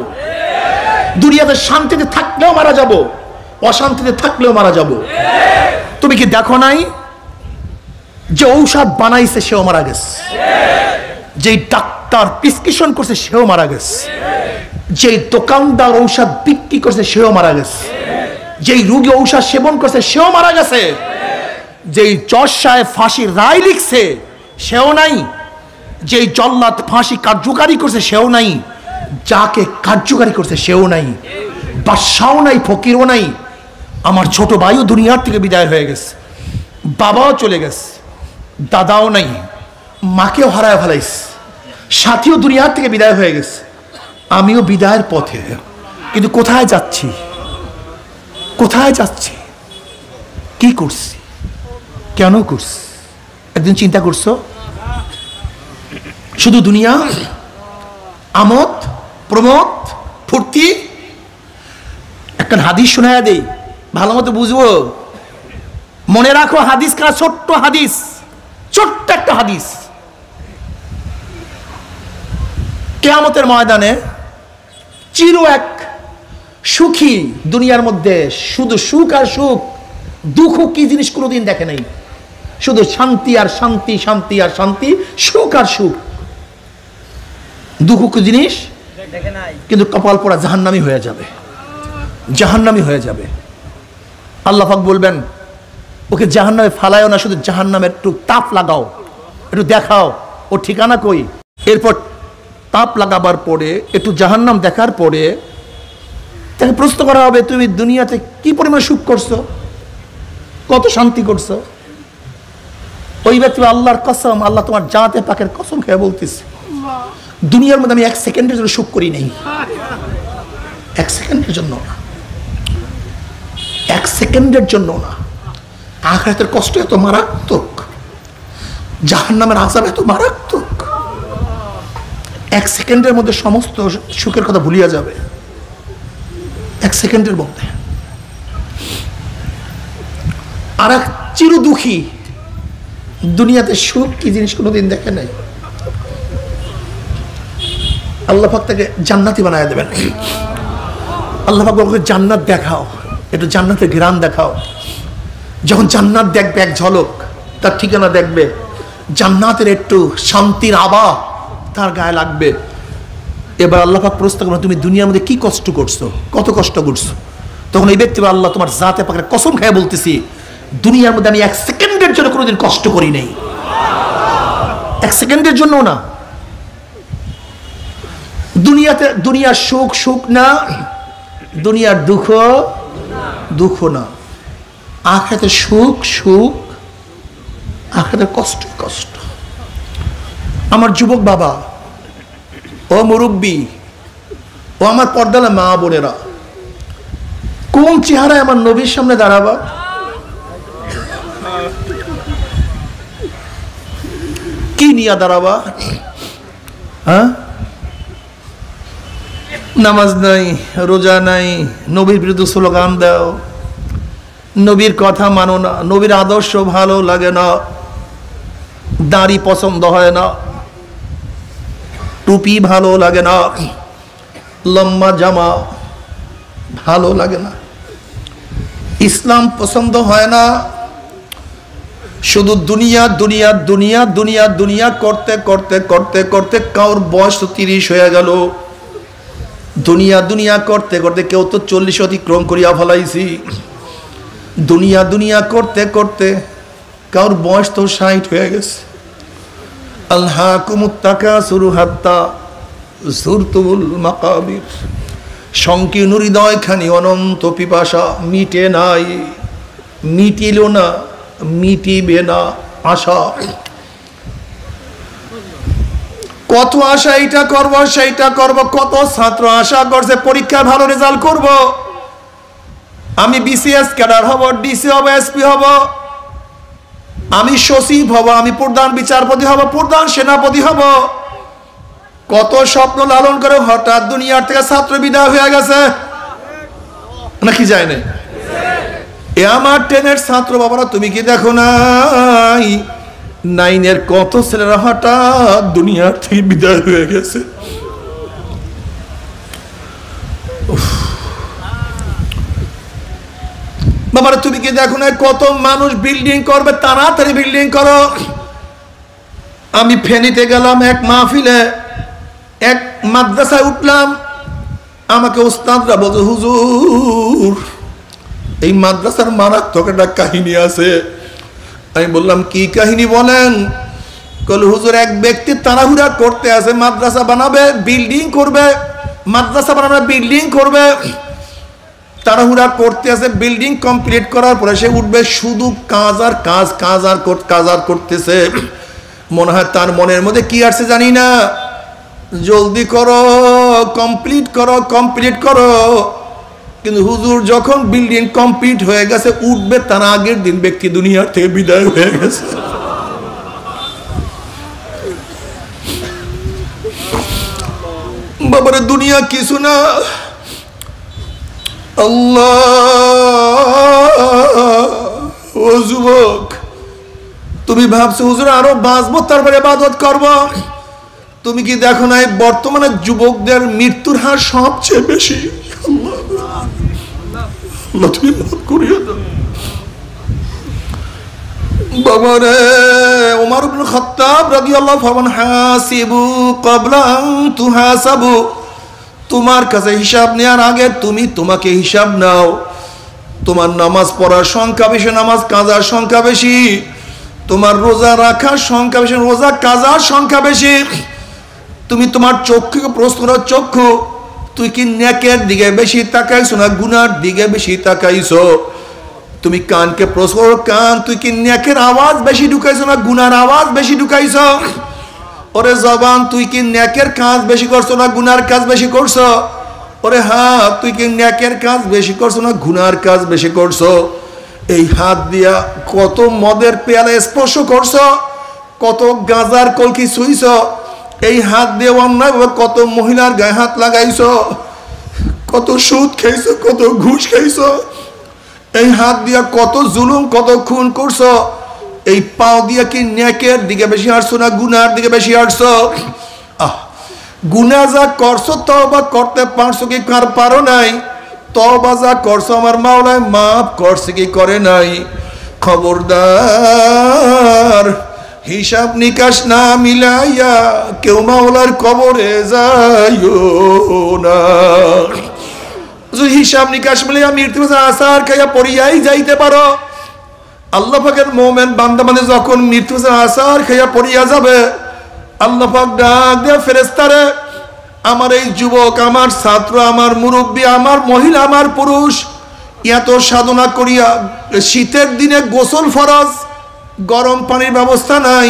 দুনিয়াতে শান্তিতে থাকলেও মারা যাব, অশান্তিতে থাকলেও মারা যাব। তুমি কি দেখো নাই যে ঔষধ বানাইছে সেও মারা গেছে, যেই ডাক্তার প্রেসক্রিপশন করছে সেও মারা গেছে, যেই দোকানদার ঔষধ বিক্রি করছে সেও মারা গেছে, যেই রোগী ঔষধ সেবন করছে সেও মারা গেছে, যেই জজ সাহেব ফাঁসির রায় লিখছে সেও নাই, যেই জল্লাদ ফাঁসি কার্যকারী করছে সেও নাই, যাকে কার্যকারী করছে সেও নাই, বাদশাও নাই, ফকিরও নাই। আমার ছোট ভাইও দুনিয়ার থেকে বিদায় হয়ে গেছে, বাবাও চলে গেছে, দাদাও নাই, মাকেও হারায় ফেলাইছে, সাথীও দুনিয়ার থেকে বিদায় হয়ে গেছে, আমিও বিদায়ের পথে। কিন্তু কোথায় যাচ্ছি? কোথায় যাচ্ছি? কি করছি? কেন করছি? একদিন চিন্তা করছো? শুধু দুনিয়া, আমোদ প্রমোদ ফুর্তি। একটা হাদিস শোনায়া দেই, ভালো মতো বুঝবো, মনে রাখো। হাদিস কা ছোট্ট হাদিস, ছোট্ট একটা হাদিস। কিয়ামতের ময়দানে চির এক সুখী দুনিয়ার মধ্যে শুধু সুখ আর সুখ, দুঃখ কি জিনিস কোনোদিন দেখে নাই, শুধু শান্তি আর শান্তি, শান্তি আর শান্তি, সুখ আর সুখ। দুঃখ কি জিনিস দেখে নাই, কিন্তু কপাল পোড়া জাহান্নামী হয়ে যাবে, জাহান্নামী হয়ে যাবে। আল্লাহ পাক বলবেন, ওকে জাহান্নামে ফালায়ও না, শুধু জাহান্নামের একটু তাপ লাগাও, একটু দেখাও ও ঠিকানা কই। এরপর তাপ লাগাবার পরে, একটু জাহান্নাম দেখার পরে তাকে প্রশ্ন করা হবে, তুমি দুনিয়াতে কি পরিমাণ সুখ করছো, কত শান্তি করছো? ওই ব্যক্তি আল্লাহর কসম, আল্লাহ তোমার জাতে পাকের কসম খেয়ে বলতেছে, দুনিয়ার মধ্যে আমি 1 সেকেন্ডের জন্য সুখ করি নাই, 1 সেকেন্ডের জন্য না, 1 সেকেন্ডের জন্য না। আখিরাতের কষ্ট এত মারাত্মক, জাহান্নামের আযাব এত মারাত্মক, 1 সেকেন্ডের মধ্যে সমস্ত সুখের কথা ভুলিয়া যাবে, 1 সেকেন্ডের মধ্যে। আর এক চির দুঃখী, দুনিয়াতে সুখ কি জিনিস কোনোদিন দেখে নাই। আল্লাহ পাক তাকে জান্নাতি বানায় দেবেন। আল্লাহ পাক বলবে জান্নাত দেখাও, একটু জান্নাতের ঘ্রাণ দেখাও। যখন জান্নাত দেখবে এক ঝলক, তার ঠিকানা দেখবে, জান্নাতের একটু শান্তির আভা তার গায়ে লাগবে। এবার আল্লাহ পাক প্রশ্ন করবেন তুমি দুনিয়ার মধ্যে কি কষ্ট করছো, কত কষ্ট করছো? তখন এই ব্যক্তি বলে আল্লাহ তোমার জাতে পাকের কসম খেয়ে বলতেছি দুনিয়ার মধ্যে আমি এক সেকেন্ডের জন্য কোনোদিন কষ্ট করি নাই, এক সেকেন্ডের জন্য না। দুনিয়াতে দুনিয়ার সুখ সুখ না, দুনিয়ার দুঃখ দুঃখ না, আখিরাতের সুখ সুখ, আখিরাতের কষ্ট কষ্ট। আমার যুবক বাবা, ও মুরব্বী, ও আমার পর্দালা মা বোনেরা, কোন চেহারায় আমার নবীর সামনে দাঁড়াবা? কি নিয়ে দাঁড়াবা? হ্যাঁ, নামাজ নাই, রোজা নাই, নবীর বিরুদ্ধে স্লোগান দাও, নবীর কথা মানো না, নবীর আদর্শ ভালো লাগে না, দাড়ি পছন্দ হয় না, টুপি ভালো লাগে না, লম্বা জামা ভালো লাগে না, ইসলাম পছন্দ হয় না, শুধু দুনিয়া দুনিয়া দুনিয়া দুনিয়া দুনিয়া করতে করতে করতে করতে কারোর বয়স তো 30 হয়ে গেল। দুনিয়া দুনিয়া করতে করতে কেউ তো 40 অতিক্রম করিয়া ফেলাইছি। দুনিয়া দুনিয়া করতে করতে কারোর বয়স তো 60 হয়ে গেছে। আলহাকুমুত তাকাসুরু হাত্তা যুরতুমুল মাকাবির। সংকীর্ণ হৃদয়খানি অনন্ত পিপাসা মিটে নাই, মিটিল না, মিটিবে না আশা। কত আশা, এইটা করব সেইটা করব, কত ছাত্র আশা করছে পরীক্ষায় ভালো রেজাল্ট করব, আমি বিসিএস ক্যাডার হব, ডিসি হব, এসপি হব, আমি সচিব হব, আমি প্রধান বিচারপতি হব, প্রধান সেনাপতি হব। কত স্বপ্ন লালন করে হঠাৎ দুনিয়ার থেকে ছাত্র বিদায় হয়ে গেছে নাকি যায় না? এ আমার 10-এর ছাত্র বাবারা, তুমি কি দেখো নাই 9-এর কত ছেলেরা হঠাৎ দুনিয়ার থেকে বিদায় হয়ে গেছে? বাবারা তুমি কি দেখো না কত মানুষ বিল্ডিং করবে, তাড়াতাড়ি বিল্ডিং করো। আমি ফেনীতে গেলাম এক মাহফিলে, এক মাদ্রাসায় উঠলাম, আমাকে ওস্তাদরা বলছে হুজুর এই মাদ্রাসার মারাত্মক একটা কাহিনী আছে। আমি বললাম কি কাহিনী বলেন? কল হুজুর এক ব্যক্তি তাড়াহুড়া করতে আছে, মাদ্রাসা বানাবে, বিল্ডিং করবে, মাদ্রাসা বানাবে, বিল্ডিং করবে, তাড়াহুড়া করতে আছে, বিল্ডিং কমপ্লিট করার পরে সে উঠবে, শুধু কাজ আর কাজ, কাজ আর কাজ আর করতেছে। মনে হয় তার মনের মধ্যে কি আসছে জানি না, জলদি করো, কমপ্লিট করো, কমপ্লিট করো। কিন্তু হুজুর যখন বিল্ডিং কমপ্লিট হয়ে গেছে, উঠবে তার আগের দিন ব্যক্তি দুনিয়ার থেকে বিদায় হয়ে গেছে। বাবারে দুনিয়া কিছু না। আল্লাহ, ও যুবক তুমি ভাবছো হুজুর আরো বাঁচবো তারপরে ইবাদত করব। তুমি কি দেখো না বর্তমানে যুবকদের মৃত্যুর হার সবচেয়ে বেশি? আল্লাহ তুমি মাফ করিয়ে দাও। বাবারে ওমর ইবনে খাত্তাব রাদিয়াল্লাহু আনহু হাসিবু ক্বাবলা আন তুহাসাবু। তোমার কাছে হিসাব নেওয়ার আগে তুমি তোমাকে হিসাব নাও। তোমার নামাজ পড়ার সংখ্যা বেশি, নামাজ কাজার সংখ্যা বেশি। তোমার রোজা রাখার সংখ্যা বেশি, রোজা কাজার সংখ্যা বেশি। তুমি তোমার চক্ষুকে প্রশ্ন করো, চক্ষু তুই কি নেকের দিকে বেশি তাকাইছো না গুনার দিকে বেশি তাকাইছো? তুমি কানকে প্রশ্ন করো, কান তুই কি নেকের আওয়াজ বেশি ঢুকাইছো না গুনার আওয়াজ বেশি ঢুকাইছো? ওরে জবান তুই কি নেকের কাজ বেশি করছো না গুনার কাজ বেশি করছো? ওরে হাত তুই কি নেকের কাজ বেশি করছো না গুনার কাজ বেশি করছো? এই হাত দিয়া কত মদের পেয়ালা স্পর্শ করছো, কত গাঁজার কলকি ছুঁইছো। এই হাত দিয়ে অন্যায় ভাবে কত মহিলার গায়ে হাত লাগাইছো, কত সুদ খাইছো, কত ঘুষ খাইছো। এই হাত দিয়া কত জুলুম কত খুন করছো, এই পাও দিয়া কি নেকের দিকে বেশি হাঁটছো না গুনার দিকে বেশি হাঁটছো? গুনাহ যা করছো তওবা করতে পারছো কি কার পারো নাই? তওবা যা করছো আমার মাওলায় মাফ করছে কি করে নাই? খবরদার, হিসাব নিকাশ না মিলাইয়া কেউ মাওলার কবরে যাইও না। হিসাব নিকাশ মিলাইয়া মৃত্যু আসার খাইয়া পড়িয়াই যাইতে পারো। আল্লাহ পাকের মোমেন বান্দা মানে যখন মৃত্যু আসার খাইয়া পড়িয়া যাবে, আল্লাহ পাক ডাক দেয়া ফেরেশতারে, আমার এই যুবক, আমার ছাত্র, আমার মুরব্বী, আমার মহিলা, আমার পুরুষ এত সাধনা করিয়া, শীতের দিনে গোসল ফরজ, গরম পানির ব্যবস্থা নাই,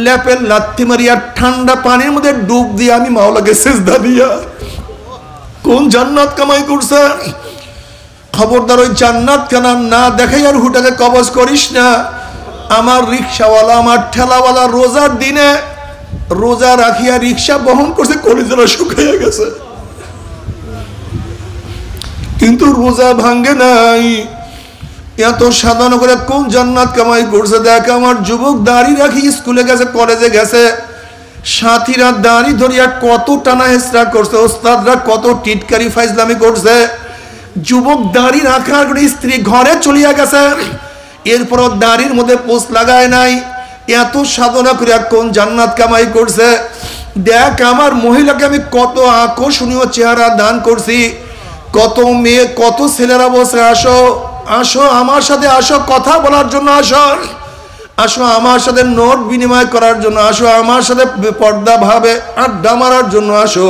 ল্যাপের লাথি মারিয়া ঠান্ডা পানির মধ্যে ডুব দিয়ে আমি মাওলাকে সিজদা দিয়া কোন জান্নাত কামাই করছে? খবরদার ওই জান্নাত খানা না দেখাই আর হুটাকে কবজ করিস না। আমার রিক্সাওয়ালা, আমার ঠেলাওয়ালা রোজার দিনে রোজা রাখিয়া রিক্সা বহন করছে, কলিজারা শুকাইয়া গেছে, কিন্তু রোজা ভাঙ্গে নাই। এত সাধনা করে কোন জান্নাত কামাই করছে? দেখ, আমার যুবক দাড়ি রাখি স্কুলে গেছে, কলেজে গেছে, সাথীরা দাড়ি ধরিয়া কত টানা হেসরা করছে, ওস্তাদরা কত টিটকারি ফাইজলামি করছে। যুবক দাড়ি রাখার স্ত্রী ঘরে চলিয়া গেছে, এরপরও দাড়ির মধ্যে পোষ লাগায় নাই। এত সাধনা করিয়া কোন জান্নাত কামাই করছে? দেখ, আমার মহিলাকে আমি কত আকর্ষণীয় চেহারা দান করছি, কত মেয়ে, কত ছেলেরা বসে, আসো আসো আমার সাথে, আসো কথা বলার জন্য, আসো আসো আমার সাথে নোট বিনিময় করার জন্য, আসো আমার সাথে পর্দা ভাবে আড্ডা মারার জন্য, আসো।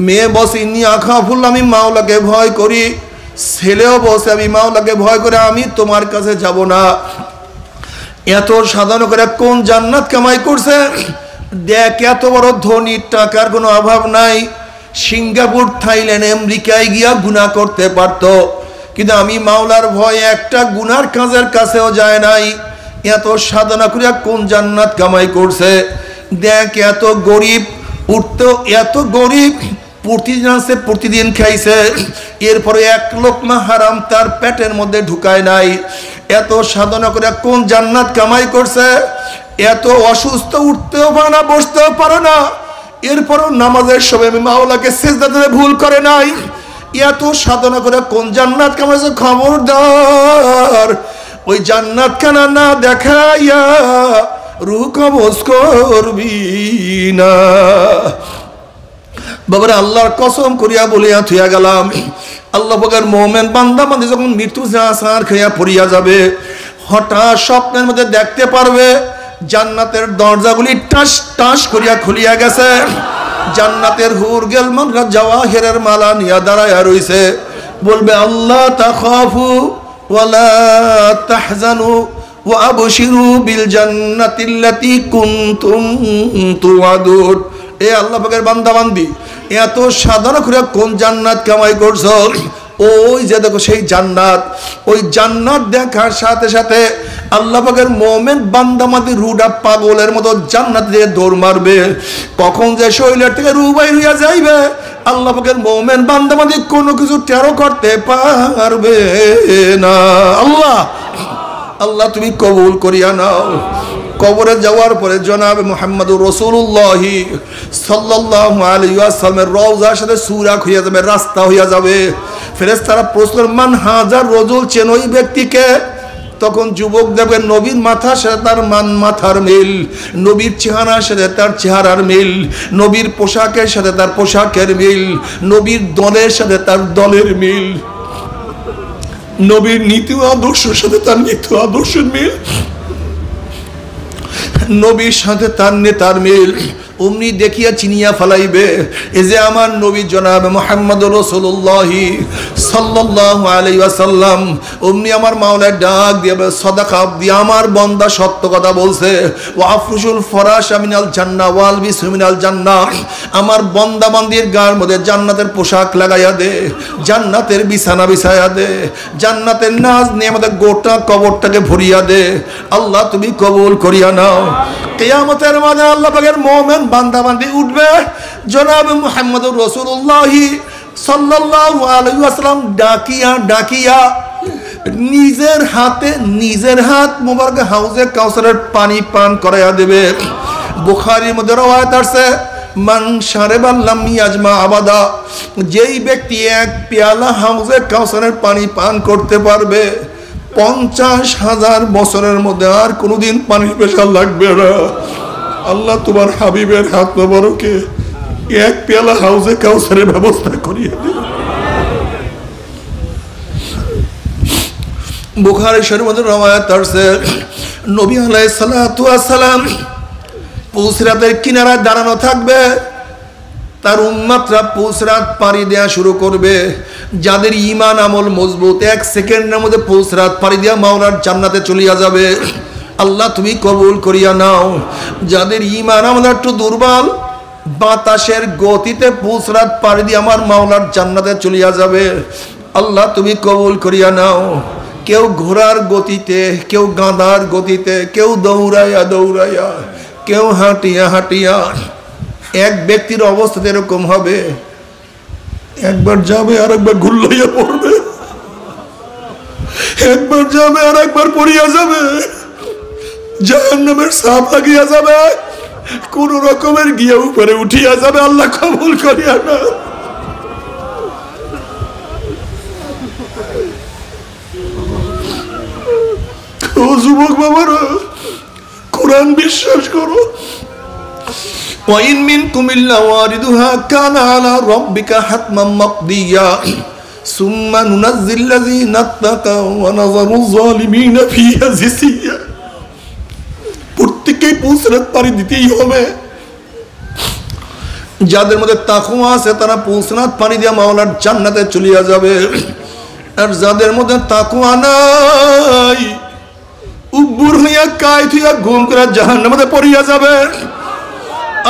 মেয়ে বসে ইন্নি আখাফুল, আমি মাওলাকে ভয় করি। ছেলেও বসে আমি মাওলাকে ভয় করে, আমি তোমার কাছে যাব না। এত সাধনা করে কোন জান্নাত কামাই করছে? দেখ, এত বড় ধনী, টাকার কোনো অভাব নাই, সিঙ্গাপুর, থাইল্যান্ড, আমেরিকায় গিয়া গুনাহ করতে পারত, কিন্তু আমি মাওলার ভয় একটা গুনার কাজের কাছেও যায় নাই। এত সাধনা করিয়া কোন জান্নাত কামাই করছে? দেখ, এত গরিব, উঠতেও এত গরিব, প্রতিদিন আছে, প্রতিদিন খাইছে, এরপরে এক লোকমা হারাম তার পেটের মধ্যে ঢুকায় নাই। এত সাধনা করে কোন জান্নাত কামাই করছে? এত অসুস্থ, উঠতেও পারে না, বসতেও পারে না, এরপরও নামাজের সময় আমি মাওলাকে সিজদা দিতে ভুল করে নাই। এত সাধনা করে কোন জান্নাত কামাইছে? খবরদার, ওই জান্নাত খানা না দেখাইয়া রূহ কবজ করবি না। বাবারে, আল্লাহর কসম করিয়া বলিয়া থুইয়া গেলাম, আল্লাহ পাকের মোমেন বান্দা বান্দি যখন মৃত্যু আসার খাইয়া পড়িয়া যাবে, হঠাৎ স্বপ্নের মধ্যে দেখতে পারবে জান্নাতের দরজাগুলি টাস টাস করিয়া খুলিয়া গেছে, জান্নাতের হুর গেলমানরা জাওয়াহিরের মালা নিয়া দাঁড়াইয়া রইছে, বলবে আল্লাহ তাখাফু ওয়ালা তাহজানু ওয়া আবশিরু বিল জান্নাতিল্লাতী কুনতুম তুআদুন। এ আল্লাহ পাকের বান্দা বান্দি, এত সাধনা করে কোন জান্নাত কামাই করছো? ওই যে দেখো সেই জান্নাত, ওই জান্নাত দেখার সাথে সাথে আল্লাহ পাকের মোমেন বান্দা বান্দি রুডা পাগলের মতো জান্নাত দিয়ে দৌড় মারবে। কখন যে শরীরের থেকে রু বাইর হইয়া যাইবে, আল্লাহ পাকের মোমেন বান্দা বান্দি কোনো কিছু টেরো করতে পারবে না। আল্লাহ আল্লাহ তুমি কবুল করিয়া নাও। কবরে যাওয়ার পরে জনাবে মুহাম্মদুর রাসূলুল্লাহ সাল্লাল্লাহু আলাইহি ওয়াসাল্লামের রওজার সাথে সুরাক হইয়া যাবে, রাস্তা হইয়া যাবে। ফেরেশতারা প্রশ্ন, মান হাজার রজুল, চেন ওই ব্যক্তিকে? তখন যুবক দেখবেন নবীর মাথার সাথে তার মাথার মিল, নবীর চেহারার সাথে তার চেহারার মিল, নবীর পোশাকের সাথে তার পোশাকের মিল, নবীর দলের সাথে তার দলের মিল, নবীর নীতি আদর্শের সাথে তার নীতি আদর্শের মিল, নবীর সাথে তার নেতার মিল। অমনি দেখিয়া চিনিয়া ফেলাইবে, এ যে আমার নবী জনাব মুহাম্মদুর রাসূলুল্লাহ সাল্লাল্লাহু আলাইহি ওয়াসাল্লাম। অমনি আমার মাওলা ডাক দিয়ে সাদাকা দিয়ে, আমার বান্দা সত্য কথা বলছে। ওয়া আফরুশুল ফরাশ মিনাল জান্নাহ ওয়াল বিসু মিনাল জান্নাহ, আমার বান্দা বান্দির গার মধ্যে জান্নাতের পোশাক লাগাইয়া দে, জান্নাতের বিছানা বিছাইয়া দে, জান্নাতের নাজ নিয়ে আমাদের গোটা কবরটাকে ভরিয়া দে। আল্লাহ তুমি কবুল করিয়া নাও। কিয়ামতের মাঠে আল্লাহ পাকের মুমিন বান্দা বান্দি উঠবে, জনাব মুহাম্মদুর রাসূলুল্লাহ সাল্লাল্লাহু আলাইহি ওয়াসাল্লাম ডাকিয়া ডাকিয়া নিজের হাতে নিজের হাত মোবারক হাউজে কাউসারের পানি পান করাইয়া দেবে। বুখারীর মধ্যে রওয়ায়াত আছে, মান শারিবা লাম ইয়াজমা আবাদা, যেই ব্যক্তি এক পেয়ালা হাউজে কাউসারের পানি পান করতে পারবে 50,000 বছরের মধ্যে আর কোনোদিন পানির পেশা লাগবে না। আল্লাহ তোমার হাবিবের হাত মোবারকে এক পেয়ালা হাউজে কাউসারের ব্যবস্থা করিয়ে দেবে। বুখারী শরীফের মধ্যে রওয়ায়াত আছে, নবী আলাইহিস সালাতু ওয়াস সালাম পুসরাতের কিনারায় দাঁড়ানো থাকবে, তার উম্মতরা পুসরাত পাড়ি দেওয়া শুরু করবে। যাদের ঈমান আমল মজবুত 1 সেকেন্ডের মধ্যে পুসরাত পাড়ি দেওয়া মাওলার জান্নাতে চলিয়া যাবে। আল্লাহ তুমি কবুল করিয়া নাও। যাদের ঈমান আমল একটু দুর্বল, বাতাসের গতিতে পুসরাত পাড়ি দিয়ে আমার মাওলার জান্নাতে চলিয়া যাবে। আল্লাহ তুমি কবুল করিয়া নাও। কেউ ঘোড়ার গতিতে, কেউ গাধার গতিতে, কেউ দৌড়াইয়া দৌড়াইয়া, কেউ হাঁটিয়া হাঁটিয়া। এক ব্যক্তির অবস্থা এরকম হবে, একবার যাবে আর একবার ঘুরলাইয়া পড়বে, একবার যাবে আর একবার পড়িয়া যাবে, জাহান্নামের সাপ লাগিয়া যাবে, কোন রকমের গিয়ে উপরে উঠিয়া যাবে। আল্লাহ কবুল করিয়া না। ও যুবক বাবারা, কোরআন বিশ্বাস করো। ওয়াইন মিনকুম ইল্লা ওয়ারিদুহা কানা আলা রাব্বিকা হাতমান মাকদিয়া সুম্মা নুনাজ্জিল লাযিনা তাকাউ ওয়া নাযারু যালিমিনা ফিহা জিসিয়া। প্রত্যেককেই পুসরাত পাড়ি দিতেই হবে। যাদের মধ্যে তাকওয়া আছে তারা পুসরাত পাড়ি দিয়ে মাওলার জান্নাতে চলিয়া যাবে। আর যাদের মধ্যে তাকওয়া নাই, উব্বুর হইয়া কায়ত হইয়া ঘুম করে জাহান্নামের মধ্যে পড়িয়া যাবে।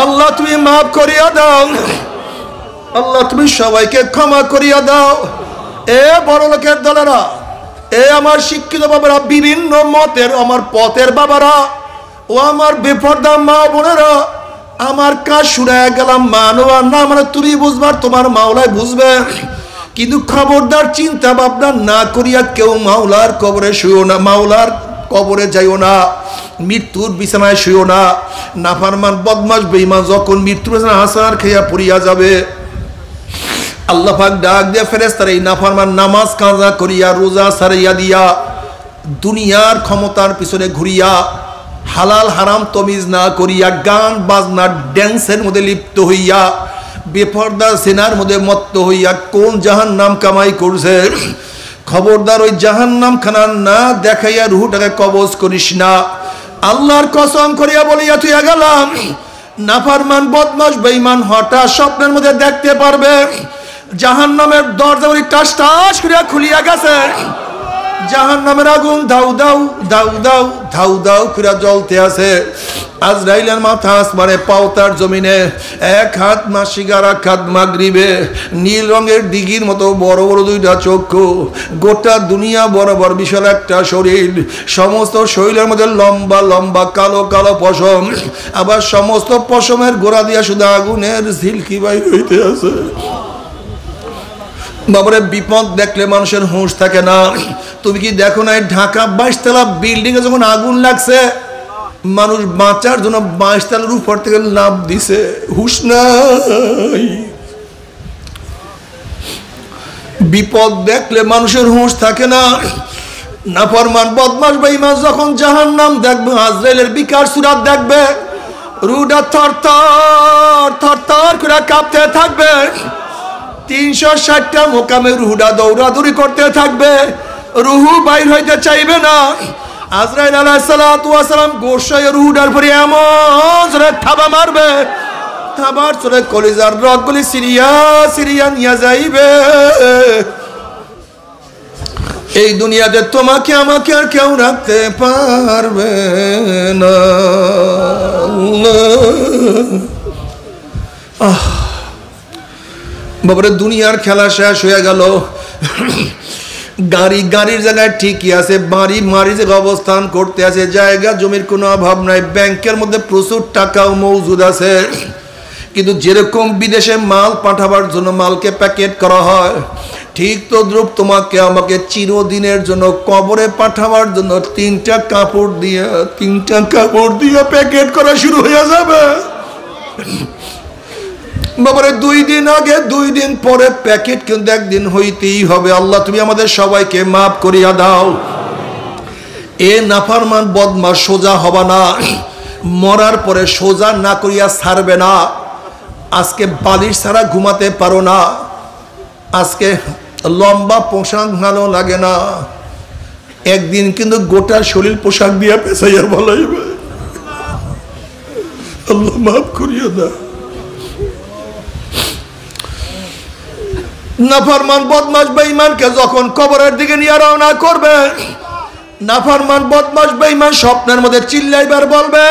আল্লাহ তুমি মাফ করিয়া দাও। আল্লাহ তুমি সবাইকে ক্ষমা করিয়া দাও। এ বড় লোকের দলেরা, এ আমার শিক্ষিত বাবারা, বিভিন্ন মতের আমার পথের বাবারা, ও আমার বেপরদা মা বোনেরা, আমার কাজ শুনে গেলাম মানবা না মানে তুমি বুঝবার, তোমার মাওলাই বুঝবে। কিন্তু খবরদার চিন্তা ভাবনা না করিয়া কেউ মাওলার কবরে শুইও না, মাওলার কবরে যাইও না, মৃত্যুর বিছানায় শুইও না। নাফরমান বদমাশ বেঈমান যখন মৃত্যুর বিছানায় হাসার খেয়া পড়িয়া যাবে, আল্লাহ পাক ডাক দিয়ে ফেরেশতারা এই নাফরমান নামাজ কাজা করিয়া রোজা সারিয়া দিয়া দুনিয়ার ক্ষমতার পিছনে ঘুরিয়া হালাল হারাম তমিজ না করিয়া গান বাজনা ড্যান্সের মধ্যে লিপ্ত হইয়া বেপরদা সিনার মধ্যে মত্ত হইয়া কোন জাহান্নাম কামাই করছে, খবরদার ওই জাহান্নাম খানা না দেখাইয়া রুহটাকে কবজ করিস না। আল্লাহর কসম করিয়া বলিয়া তুইয়া গেলাম, নাফরমান বদমাশ বেঈমান হঠাৎ স্বপ্নের মধ্যে দেখতে পারবে জাহান্নামের দরজা ওই টাস টাস করিয়া খুলিয়া গেছে, জাহান্নামের আগুন দাউ দাউ দাউ দাউ ধাউ দাউ করে জ্বলতে আছে। আজরাইলের মাথা আসমানে, পাওতার জমিনে, এক হাত মাসিগার এক হাত মাগরিবে, নীল রঙের দিঘির মতো বড় বড় দুইটা চক্ষু, গোটা দুনিয়া বরাবর বিশাল একটা শরীর, সমস্ত শরীরের মধ্যে লম্বা লম্বা কালো কালো পশম, আবার সমস্ত পশমের গোড়া দিয়া শুধু আগুনের ঝিলকি বাইর হইতে আছে। বাবারে বিপদ দেখলে মানুষের হুঁশ থাকে না। তুমি কি দেখো না ঢাকা 22 তলা বিল্ডিং এ যখন আগুন লাগছে, মানুষ বাঁচার জন্য 22 তলার উপর থেকে লাফ দিছে, হুঁশ নাই। বিপদ দেখলে মানুষের হুঁশ থাকে না। নাফরমান বদমাশ বেঈমান যখন জাহান্নাম দেখবে, আজরাইলের বিকার সুরাত দেখবে, রুহটা থরথর থরথর করে কাঁপতে থাকবে, 360টা মোকামে রুহুটা দৌড়াদৌড়ি করতে থাকবে, রুহু বাইর হইতে চাইবে না। আজরাইল আলাইহিস সালাতু ওয়াস সালাম গোসায় রুহুটার পরে এমন জোরে থাবা মারবে, থাবার চলে কলিজার রগগুলি সিরিয়া সিরিয়া নিয়ে যাইবে। এই দুনিয়াতে তোমাকে আমাকে আর কেউ রাখতে পারবে না। বাবারে দুনিয়ার খেলা শেষ হয়ে গেল। গাড়ি গাড়ির জায়গায় ঠিকই আছে, বাড়ি মারি জায়গায় অবস্থান করতে আছে, জায়গা জমির কোনো অভাব নাই, ব্যাংকের মধ্যে প্রচুর টাকাও মজুদ আছে। কিন্তু যেরকম বিদেশে মাল পাঠাবার জন্য মালকে প্যাকেট করা হয়, ঠিক তদ্রূপ তোমাকে আমাকে চিরদিনের জন্য কবরে পাঠাবার জন্য তিনটা কাপড় দিয়ে প্যাকেট করা শুরু হয়ে যাবে। বাবারে 2 দিন আগে 2 দিন পরে প্যাকেট কিন্তু একদিন হইতেই হবে। আল্লাহ তুমি আমাদের সবাইকে মাফ করিয়া দাও। এ নাফরমান বদমাশ সোজা হবা না, মরার পরে সোজা না করিয়া ছাড়বে না। আজকে বালিশ ছাড়া ঘুমাতে পারো না, আজকে লম্বা পোশাক ভালো লাগে না, একদিন কিন্তু গোটা শরীর পোশাক দিয়া পেছাইয়া বলাইবে। আল্লাহ মাফ করিয়া দাও। নাফরমান বদমাশ বেঈমানকে যখন কবরের দিকে নিয়ে রওনা করবে, নাফরমান বদমাশ বেঈমান স্বপ্নের মধ্যে চিল্লাইবার বলবে,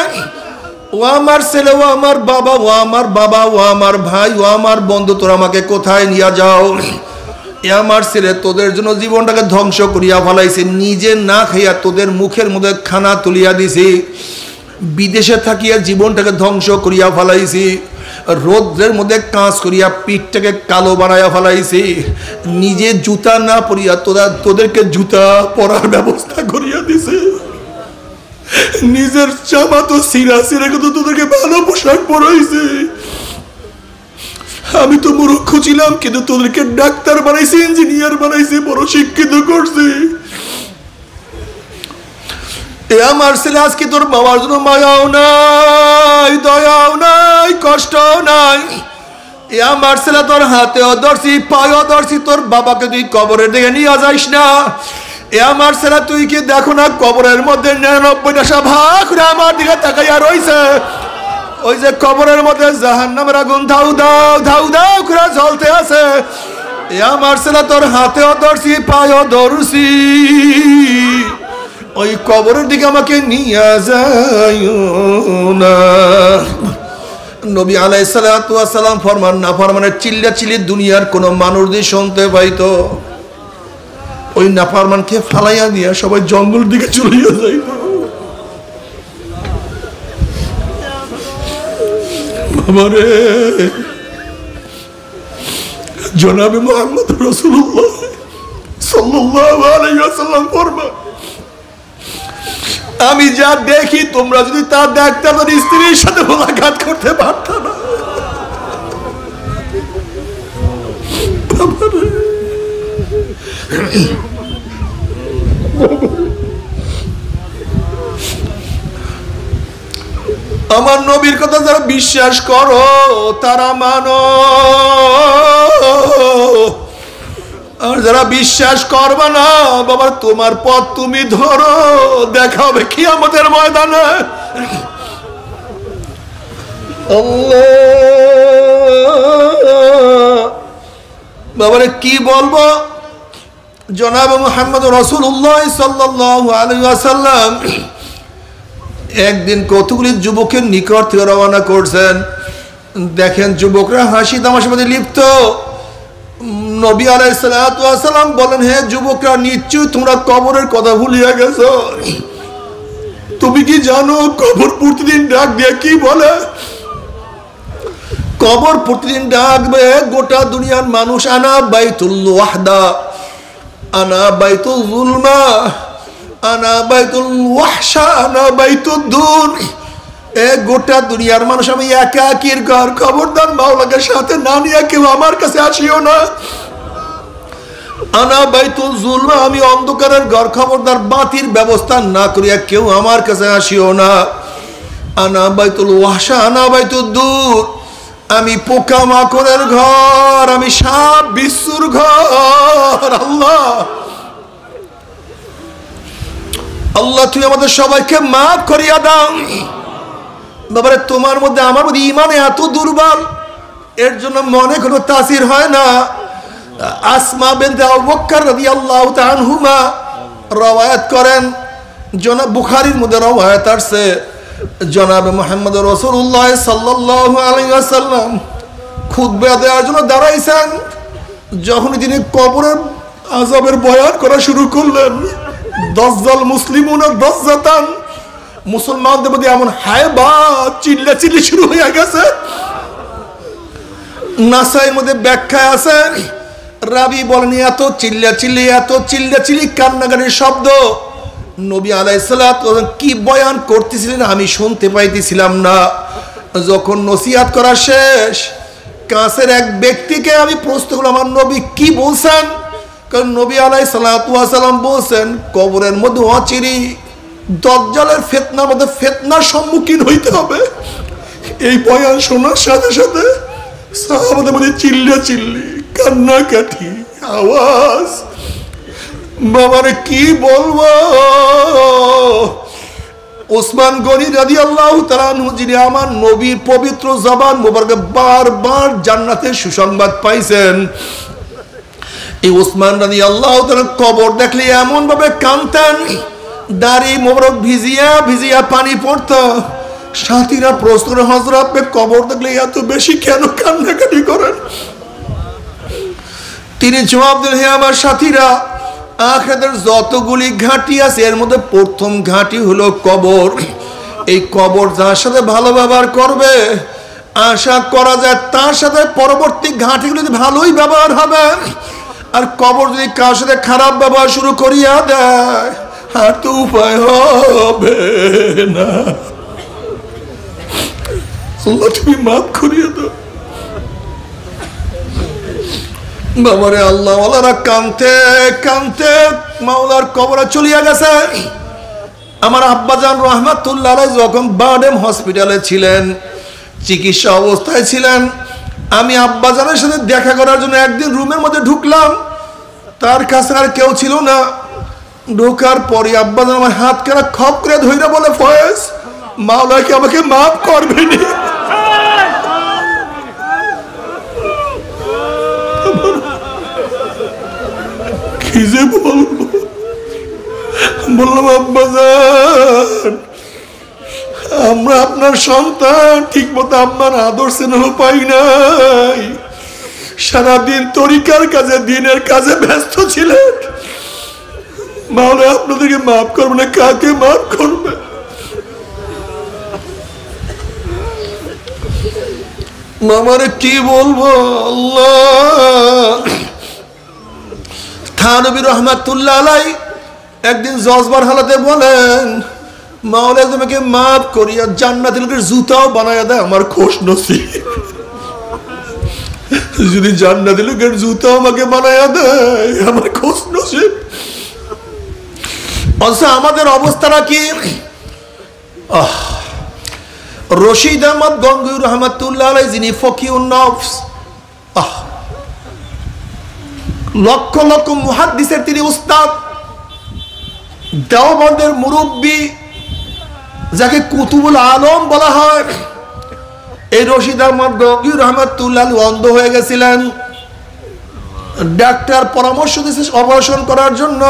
ও আমার ছেলে, ও আমার বাবা, ও আমার বাবা, ও আমার ভাই, ও আমার বন্ধু, তোরা আমাকে কোথায় নিয়ে যাও? এ আমার ছেলে তোদের জন্য জীবনটাকে ধ্বংস করিয়া ফেলাইছে, নিজে না খাইয়া তোদের মুখের মধ্যে খানা তুলিয়া দিছি, বিদেশে থাকিয়া জীবনটাকে ধ্বংস করিয়া ফেলাইছি, রোদ্রের মধ্যে কাজ করিয়া পিঠটাকে কালো বানাইয়া ফেলাইছি, নিজে জুতা না পরিয়া তোদেরকে জুতা পরার ব্যবস্থা করিয়া দিছে, নিজের জামা তো সিরা কিন্তু তোদেরকে ভালো পোশাক পরাইছে। আমি তো মূর্খ ছিলাম, কিন্তু তোদেরকে ডাক্তার বানাইছি, ইঞ্জিনিয়ার বানাইছি, বড় শিক্ষিত করছি। এ আমার ছেলে, আজকে তোর বাবার জন্য মায়াও নাই, দয়াও নাই, কষ্টও নাই। এ আমার ছেলে, তোর হাতেও ধরছি, পায়েও ধরছি, তোর বাবাকে তুই কবরের দিকে নিয়ে যাইস না। এ আমার ছেলে, তুই কি দেখো না কবরের মধ্যে 99টা ভাগ করে আমার দিকে তাকাইয়া রইছে। ওই যে কবরের মধ্যে জাহান্নামের আগুন ধাউ দাও ধাউ দাও করে জ্বলতে আছে। এ আমার ছেলে, তোর হাতেও ধরছি, পায়েও ধরছি, ওই কবরের দিকে আমাকে নিয়ে যাইও না। নবী আলাইহিস সালাতু ওয়াস সালাম ফরমান, নাফরমানের চিল্লাচিল্লি দুনিয়ার কোন মানুষ যদি শুনতে পাইতো, ওই নাফরমানকে ফালাইয়া দিয়া সবাই জঙ্গল দিকে চলিয়া যাইত। বাবারে, জনাবে মুহাম্মদ রাসূলুল্লাহ সাল্লাল্লাহু আলাইহি ওয়াসাল্লাম ফরমান, আমি যা দেখি তোমরা যদি তা দেখতে, তোর স্ত্রীর সাথে মোলাকাত করতে পারত না। আমার নবীর কথা যারা বিশ্বাস করো তারা মানো, আর যারা বিশ্বাস করবে না বাবা, তোমার পথ তুমি ধরো, দেখা হবে কিয়ামতের ময়দানে। বাবারে কি বলবো, জনাব মুহাম্মদ রাসূলুল্লাহ সাল্লাল্লাহু আলাইহি ওয়াসাল্লাম একদিন কতগুলি যুবকের নিকট থেকে রওনা করছেন। দেখেন যুবকরা হাসি তামাশার মধ্যে লিপ্ত। নবী আলাইহিস সালাতু ওয়াস সালাম বলেন, হে যুবকরা, নিশ্চয়ই তোমরা কবরের কথা ভুলিয়া গেছো। তুমি কি জানো কবর প্রতিদিন ডাক দিয়ে কি বলে? কবর প্রতিদিন ডাকবে গোটা দুনিয়ার মানুষ, আনা বাইতুল ওয়াহদা, আনা বাইতুল যুলমা, আনা বাইতুল ওয়াহশা, আনা বাইতুদ দুর। এ গোটা দুনিয়ার মানুষ, আমি একাকির ঘর, খবরদার মাওলাকে সাথে না নিয়ে কেউ আমার কাছে আসিও না। আনা বাইতুল যুলমা, আমি অন্ধকারের ঘর, খবরদার বাতির ব্যবস্থা না করিয়া কেউ আমার কাছে আসিও না। আনা বাইতুল ওয়াহশা, আনা বাইতুদ দুর, আমি পোকা মাকড়ের ঘর, আমি সাপ বিচ্ছুর ঘর। আল্লাহ আল্লাহ তুই আমাদের সবাইকে মাফ করিয়া দাও। বাবারে, তোমার মধ্যে আমার মধ্যে ইমান এত দুর্বল, এর জন্য মনে কোনো তাসির হয় না। আসমা বিনতে আবু বকর রাদিয়াল্লাহু তাআলা আনহুমা রওয়ায়াত করেন, জনাব বুখারীর মধ্যে রওয়ায়াত আছে, জনাবে মুহাম্মদ রাসূলুল্লাহ সাল্লাল্লাহু আলাইহি ওয়াসাল্লাম খুতবা দেওয়ার জন্য দাঁড়াইছেন। যখন তিনি কবরের আযাবের বয়ান করা শুরু করলেন, দাজ্জাল মুসলিমুনা দাজ্জাতান, মুসলমানদের মধ্যে এমন হায়বা চিল্লাচিল্লি শুরু হয়ে গেছে। নাসাইয়ের মধ্যে ব্যাখ্যা আছে, রাবি বলেন এত চিল্লাচিল্লি কান্নাকাটির শব্দ। নবী আলাইহিস সালাতু ওয়াস সালাম কি বয়ান করতেছিলেন আমি শুনতে পাইতেছিলাম না। যখন নসিহত করা শেষ, কাছের এক ব্যক্তিকে আমি প্রশ্ন করলাম, আমার নবী কি বলছেন? কারণ নবী আলাইহিস সালাতু ওয়াস সালাম বলছেন কবরের মধ্যে অচিরি দাজ্জালের ফিতনার মধ্যে ফিতনার সম্মুখীন হইতে হবে। এই বয়ান শোনার সাথে সাথে সাহাবাদের মধ্যে চিল্লি কান্নাকাটি আওয়াজ। বাবারে কি বলবো। ওসমান গনি রাদিয়াল্লাহু তাআলা আনহু, যিনি আমার নবীর পবিত্র জবান মোবারকে বারবার জান্নাতের সুসংবাদ পাইছেন, এই ওসমান রাদিয়াল্লাহু তাআলা কবর দেখলে এমন ভাবে কাঁদতেন, দাড়ি মোবারক ভিজিয়া পানি পড়তো। সাথীরা প্রশ্ন করে, হযরত আপনি কবর দেখলে এত বেশি কেন কান্নাকাটি করেন? তিনি জবাব দিলেন, হে আমার সাথীরা, আখিরাতের যতগুলি ঘাঁটি আছে এর মধ্যে প্রথম ঘাঁটি হলো কবর। এই কবর যার সাথে ভালো ব্যবহার করবে, আশা করা যায় তার সাথে পরবর্তী ঘাঁটিগুলি ভালোই ব্যবহার হবে। আর কবর যদি কার সাথে খারাপ ব্যবহার শুরু করিয়া দেয়, আর তো উপায় হবে না। আল্লাহ তুমি মাফ করিয়ে দাও। বাবারে আল্লাহ ওয়ালারা কানতে মাওলার কবরে চলিয়া গেছে। আমার আব্বাজান রহমাতুল্লাহ আলাইহি যখন বারডেম হসপিটালে ছিলেন, চিকিৎসা অবস্থায় ছিলেন, আমি আব্বাজানের সাথে দেখা করার জন্য একদিন রুমের মধ্যে ঢুকলাম। তার কাছে আর কেউ ছিল না। ঢোকার পরে আব্বাজান আমার হাত কারা খপ করে ধইরা বলে, ফয়েজ, মাওলা কি আমাকে মাফ করবেনি? কি যে বলবো। বললাম, আব্বাজান, আমরা আপনার সন্তান, ঠিক মতো আপনার আদর স্নেহ পাই নাই। সারাদিন তরিকার কাজে দিনের কাজে ব্যস্ত ছিলেন। মাওলা আপনাদেরকে মাফ করবে না, কাকে মাফ করবে? মামারে কি বলবো। আল্লাহ। থানবী রহমাতুল্লাহ আলাইহি একদিন জজবার হালাতে বলেন, মাওলা তোমাকে মাফ করিয়া জান্নাতুল লোকের জুতাও বানায়া দেয়, আমার খুশ নসিব। যদি জান্নাতুল লোকের জুতাও আমাকে বানায়া দেয়, আমার খুশ নসিব। আচ্ছা, আমাদের অবস্থাটা কি? রশিদ আহমদ গঙ্গুই রহমাতুল্লাহ আলাইহি, যিনি ফকিহুন নফস, লক্ষ লক্ষ মুহাদ্দিসের তিনি উস্তাদ, দেওবন্দের মুরব্বী, যাকে কুতুবুল আলম বলা হয়। এই রশিদ আহমদ গঙ্গুই রহমাতুল্লাহ আলাইহি অন্ধ হয়ে গেছিলেন। ডাক্তার পরামর্শ দিয়েছে অপারেশন করার জন্য।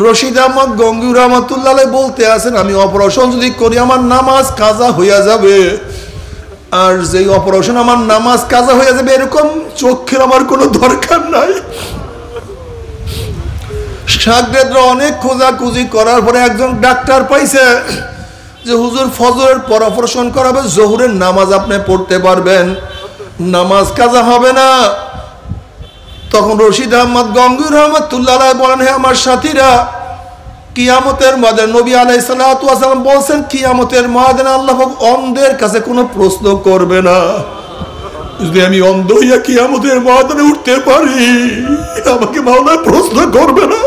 রশিদ আহমদ গঙ্গুই রহমাতুল্লাহ আলাইহি বলতে আছেন, আমি অপারেশন যদি করি আমার নামাজ কাজা হইয়া যাবে। আর যেই অপারেশন আমার নামাজ কাজা হইয়া যাবে এরকম চোখের আমার কোনো দরকার নাই। শাগরেদরা অনেক খোঁজাখুঁজি করার পরে একজন ডাক্তার পাইছে যে হুজুর ফজরের পর অপারেশন করাবে, জোহরের নামাজ আপনি পড়তে পারবেন, নামাজ কাজা হবে না। তখন রশিদ আহমদ গঙ্গুই রহমাতুল্লাহ আলাইহি বলেন, হে আমার সাথীরা, কিয়ামতের ময়দানে নবী আলাইহিস সালাতু ওয়াস সালাম বলেন, কিয়ামতের ময়দানে আল্লাহ অন্ধের কাছে কোনো প্রশ্ন করবে না। যদি আমি অন্ধ হইয়া কিয়ামতের ময়দানে উঠতে পারি, আমাকে মাওলা প্রশ্ন করবে না।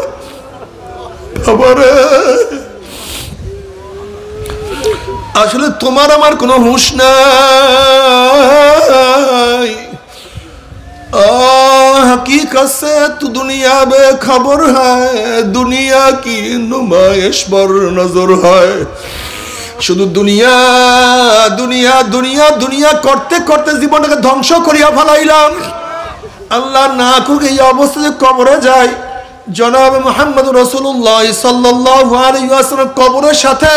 বাবারে, আসলে তোমার আমার কোনো হুঁশ নাই। हकीकत से तू दुनिया बेखबर है, दुनिया की नुमाइश पर नजर है। শুধু দুনিয়া দুনিয়া দুনিয়া দুনিয়া করতে করতে জীবনটাকে ধ্বংস করিয়া ফেলাইলাম। আল্লাহ না করুক এই অবস্থায় কবরে যায়। জনাব মুহাম্মদ রাসূলুল্লাহ সাল্লাল্লাহু আলাইহি ওয়াসাল্লাম কবরের সাথে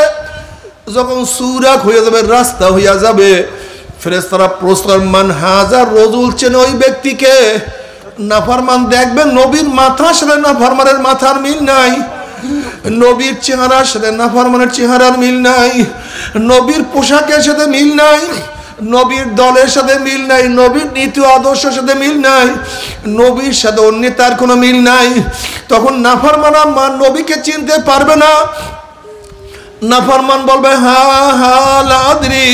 যখন সুরাক হয়ে যাবে, রাস্তা হইয়া যাবে, ফেরেশতারা প্রশ্ন মান হাজার রজুল, চেন ওই ব্যক্তিকে? নাফরমান দেখবেন নবীর মাথার সাথে নাফরমানের মাথার মিল নাই, নবীর চেহারার সাথে নাফরমানের চেহারার মিল নাই, নবীর পোশাকের সাথে মিল নাই, নবীর দলের সাথে মিল নাই, নবীর নীতি আদর্শের সাথে মিল নাই, নবীর সাথে অন্য তার কোনো মিল নাই, তখন নাফরমান নবীকে চিনতে পারবে না। নাফরমান বলবে হা হা লাদ্রি,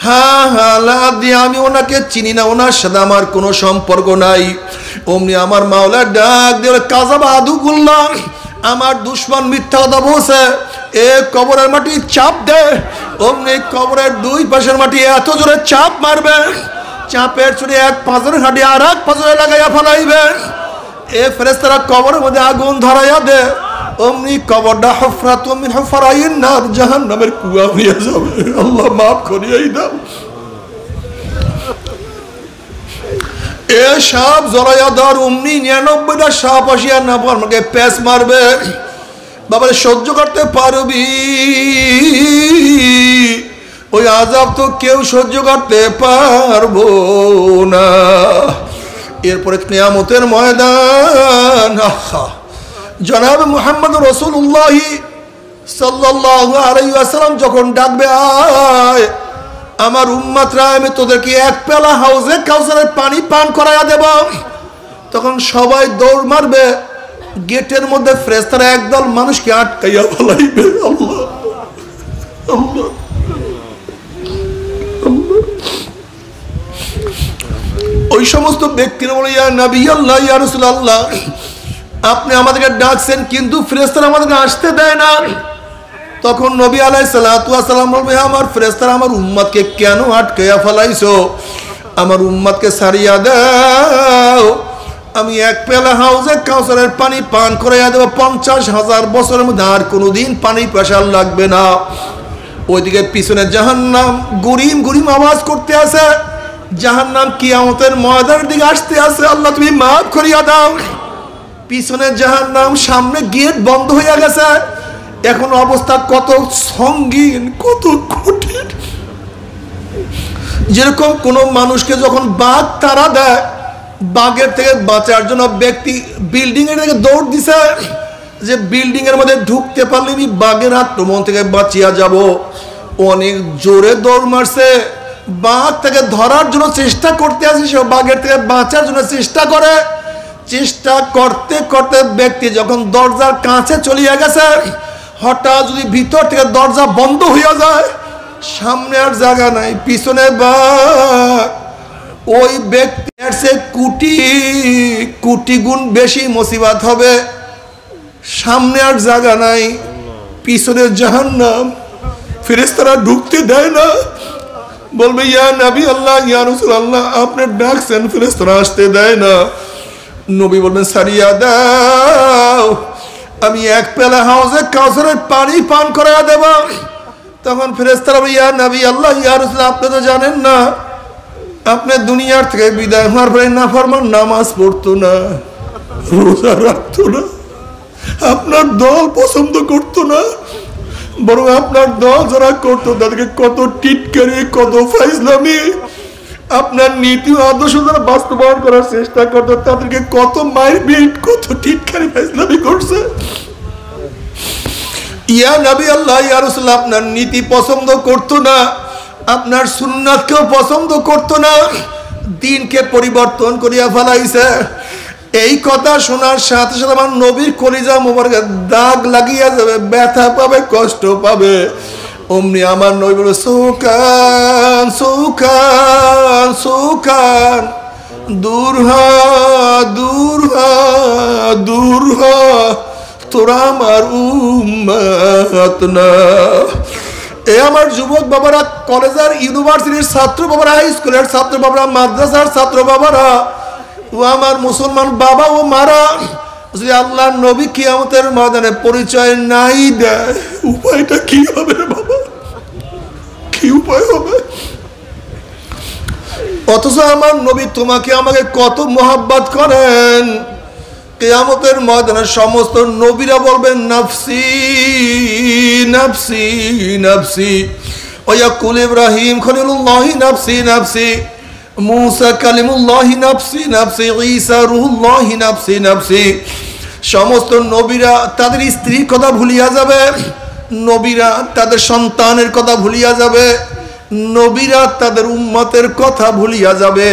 হা হা লাদ্রি, আমি ওনাকে চিনি না, ওনার সাথে আমার কোনো সম্পর্ক নাই। অমনি আমার মাওলা ডাক দিয়ে কাযাবা আদুকুল্লাহ, আমার দুশমন মিথ্যা কথা বলছে, এ কবরের মাটি চাপ দে। অমনি কবরের দুই পাশের মাটি এত জোরে চাপ মারবে, চাপের ছুরি এক পাঁজরের হাঁটি আর এক পাঁজরে লাগাইয়া ফেলাইবে। এ ফেরেশতারা কবরের মধ্যে আগুন ধরাইয়া দে, অমনি কবরটা হুফরাতুম মিন হুফরাইন নার, জাহান্নামের কুয়া হয়ে যাবে। আল্লাহ মাফ করিয়াই দাও। এ সাপ জড়াইয়া ধর, অমনি 99টা সাপ আসিয়া না আমাকে প্যাঁচ মারবে। বাবা সহ্য করতে পারবি? ওই আযাব তো কেউ সহ্য করতে পারবো না। এরপরে কিয়ামতের ময়দান, জনাব মুহাম্মদ রাসূলুল্লাহ সাল্লাল্লাহু আলাইহি ওয়াসাল্লাম যখন ডাকবে, আয় আমার উম্মতরা, আমি তোদেরকে এক পেলা হাউজে কাউসারের পানি পান করাইয়া দেব। তখন সবাই দৌড় মারবে, গেটের মধ্যে ফেরেশতারা একদল মানুষকে আটকাইয়া ফেলাইবে। আল্লাহ আল্লাহ ওই সমস্ত ব্যক্তিরা বলে, ইয়া নবী আল্লাহ, ইয়া রাসূলুল্লাহ, আপনি আমাদেরকে ডাকছেন কিন্তু ফেরেশতারা আমাদেরকে আসতে দেয় না। তখন নবী আলাইহিস সালাতু ওয়াস সালাম বলবে, আমার ফেরেশতারা আমার উম্মতকে কেন আটকাইয়া ফেলাইছো? আমার উম্মতকে ছাড়িয়া দাও, আমি এক পেলা হাউজে কাউসারের পানি পান করাইয়া দেব। 50,000 বছরের মধ্যে আর কোনোদিন পানি পেশাল লাগবে না। ওইদিকে পিছনে জাহান্নাম গরিম গরিম আওয়াজ করতে আছে, জাহান্নাম কিয়ামতের ময়দানের দিকে আসতে আছে। আল্লাহ তুমি মাফ করিয়া দাও। পিছনে জাহান্নাম, সামনে গেট বন্ধ হইয়া গেছে। এখন অবস্থা কত সঙ্গীন, কত কঠিন। যেরকম কোন মানুষকে যখন বাঘ তাড়া দেয়, বাঘের থেকে বাঁচার জন্য ব্যক্তি বিল্ডিং এর থেকে দৌড় দিছে, যে বিল্ডিং এর মধ্যে ঢুকতে পারলে আমি বাঘের আক্রমণ থেকে বাঁচিয়া যাব। অনেক জোরে দৌড় মারছে, বাঘ থেকে ধরার জন্য চেষ্টা করতে আসে, সে বাঘের থেকে বাঁচার জন্য চেষ্টা করে। চেষ্টা করতে করতে ব্যক্তি যখন দরজার কাছে চলিয়া গেছে, হঠাৎ যদি ভিতর থেকে দরজা বন্ধ হইয়া যায়, সামনে আর জায়গা নাই, পিছনে বাঘ, ওই ব্যক্তির সে কোটি কোটি গুণ বেশি মুসিবত হবে। সামনে আর জায়গা নাই, পিছনে জাহান্নাম, ফেরেশতারা ঢুকতে দেয় না। বলবে, ইয়া নবী আল্লাহ, ইয়া রাসূলুল্লাহ, আপনি ডাকছেন, ফেরেশতারা আসতে দেয় না। নবী বলবেন, সারিয়া দাও, আমি এক পেলা হাউজে কাউসারের পানি পান করাইয়া দেব। তখন ফেরেশতারা, ইয়া নবী আল্লাহ, ইয়া রাসূলুল্লাহ, আপনি তো জানেন না, আপনি দুনিয়ার থেকে বিদায় হওয়ার পরে নাফরমান নামাজ পড়তো না, রোজা রাখতো না, আপনার দল পছন্দ করতো না, বরং আপনার দল যারা করতো তাদেরকে কত টিটকারি, কত ফাইজলামি, আপনার নীতি আদর্শ যারা বাস্তবায়ন করার চেষ্টা করতো তাদেরকে কত মারপিট, কত টিটকারি ফাইজলামি করছে। ইয়া নবী আল্লাহ, ইয়া রাসূলুল্লাহ, আপনার নীতি পছন্দ করতো না, আপনার সুন্নাতকেও পছন্দ করতো না, দিনকে পরিবর্তন করিয়া ফেলাইছে। এই কথা শোনার সাথে সাথে আমার নবীর কলিজা মোবারকে দাগ লাগিয়া যাবে, ব্যথা পাবে, কষ্ট পাবে। অমনি আমার নবী বলে, সুকান সুকান সুকান, দূর হ দূর হ দূর হ, তোরা আমার উম্মত না। এ আমার যুবক বাবারা, কলেজের ইউনিভার্সিটির ছাত্র বাবারা, হাই স্কুলের ছাত্র বাবারা, মাদ্রাসার ছাত্র বাবারা, ও আমার মুসলমান বাবা ও মারা, যদি আল্লাহর নবী কিয়ামতের ময়দানে পরিচয় নাই দেয়, উপায়টা কি হবে রে বাবা? কি উপায় হবে? অথচ আমার নবী তোমাকে আমাকে কত মহব্বত করেন। কিয়ামতের ময়দানে সমস্ত নবীরা বলবেন, নাফসি নাফসি নাফসি। ওয়াকুল ইব্রাহিম খলিলুল্লাহ, নাফসি নাফসি। মুসা কালিমুল্লাহ, নাফসি নাফসি। ঈসা রূহুল্লাহ, নাফসি নাফসি। সমস্ত নবীরা তাদের স্ত্রীর কথা ভুলিয়া যাবে, নবীরা তাদের সন্তানের কথা ভুলিয়া যাবে, নবীরা তাদের উম্মতের কথা ভুলিয়া যাবে।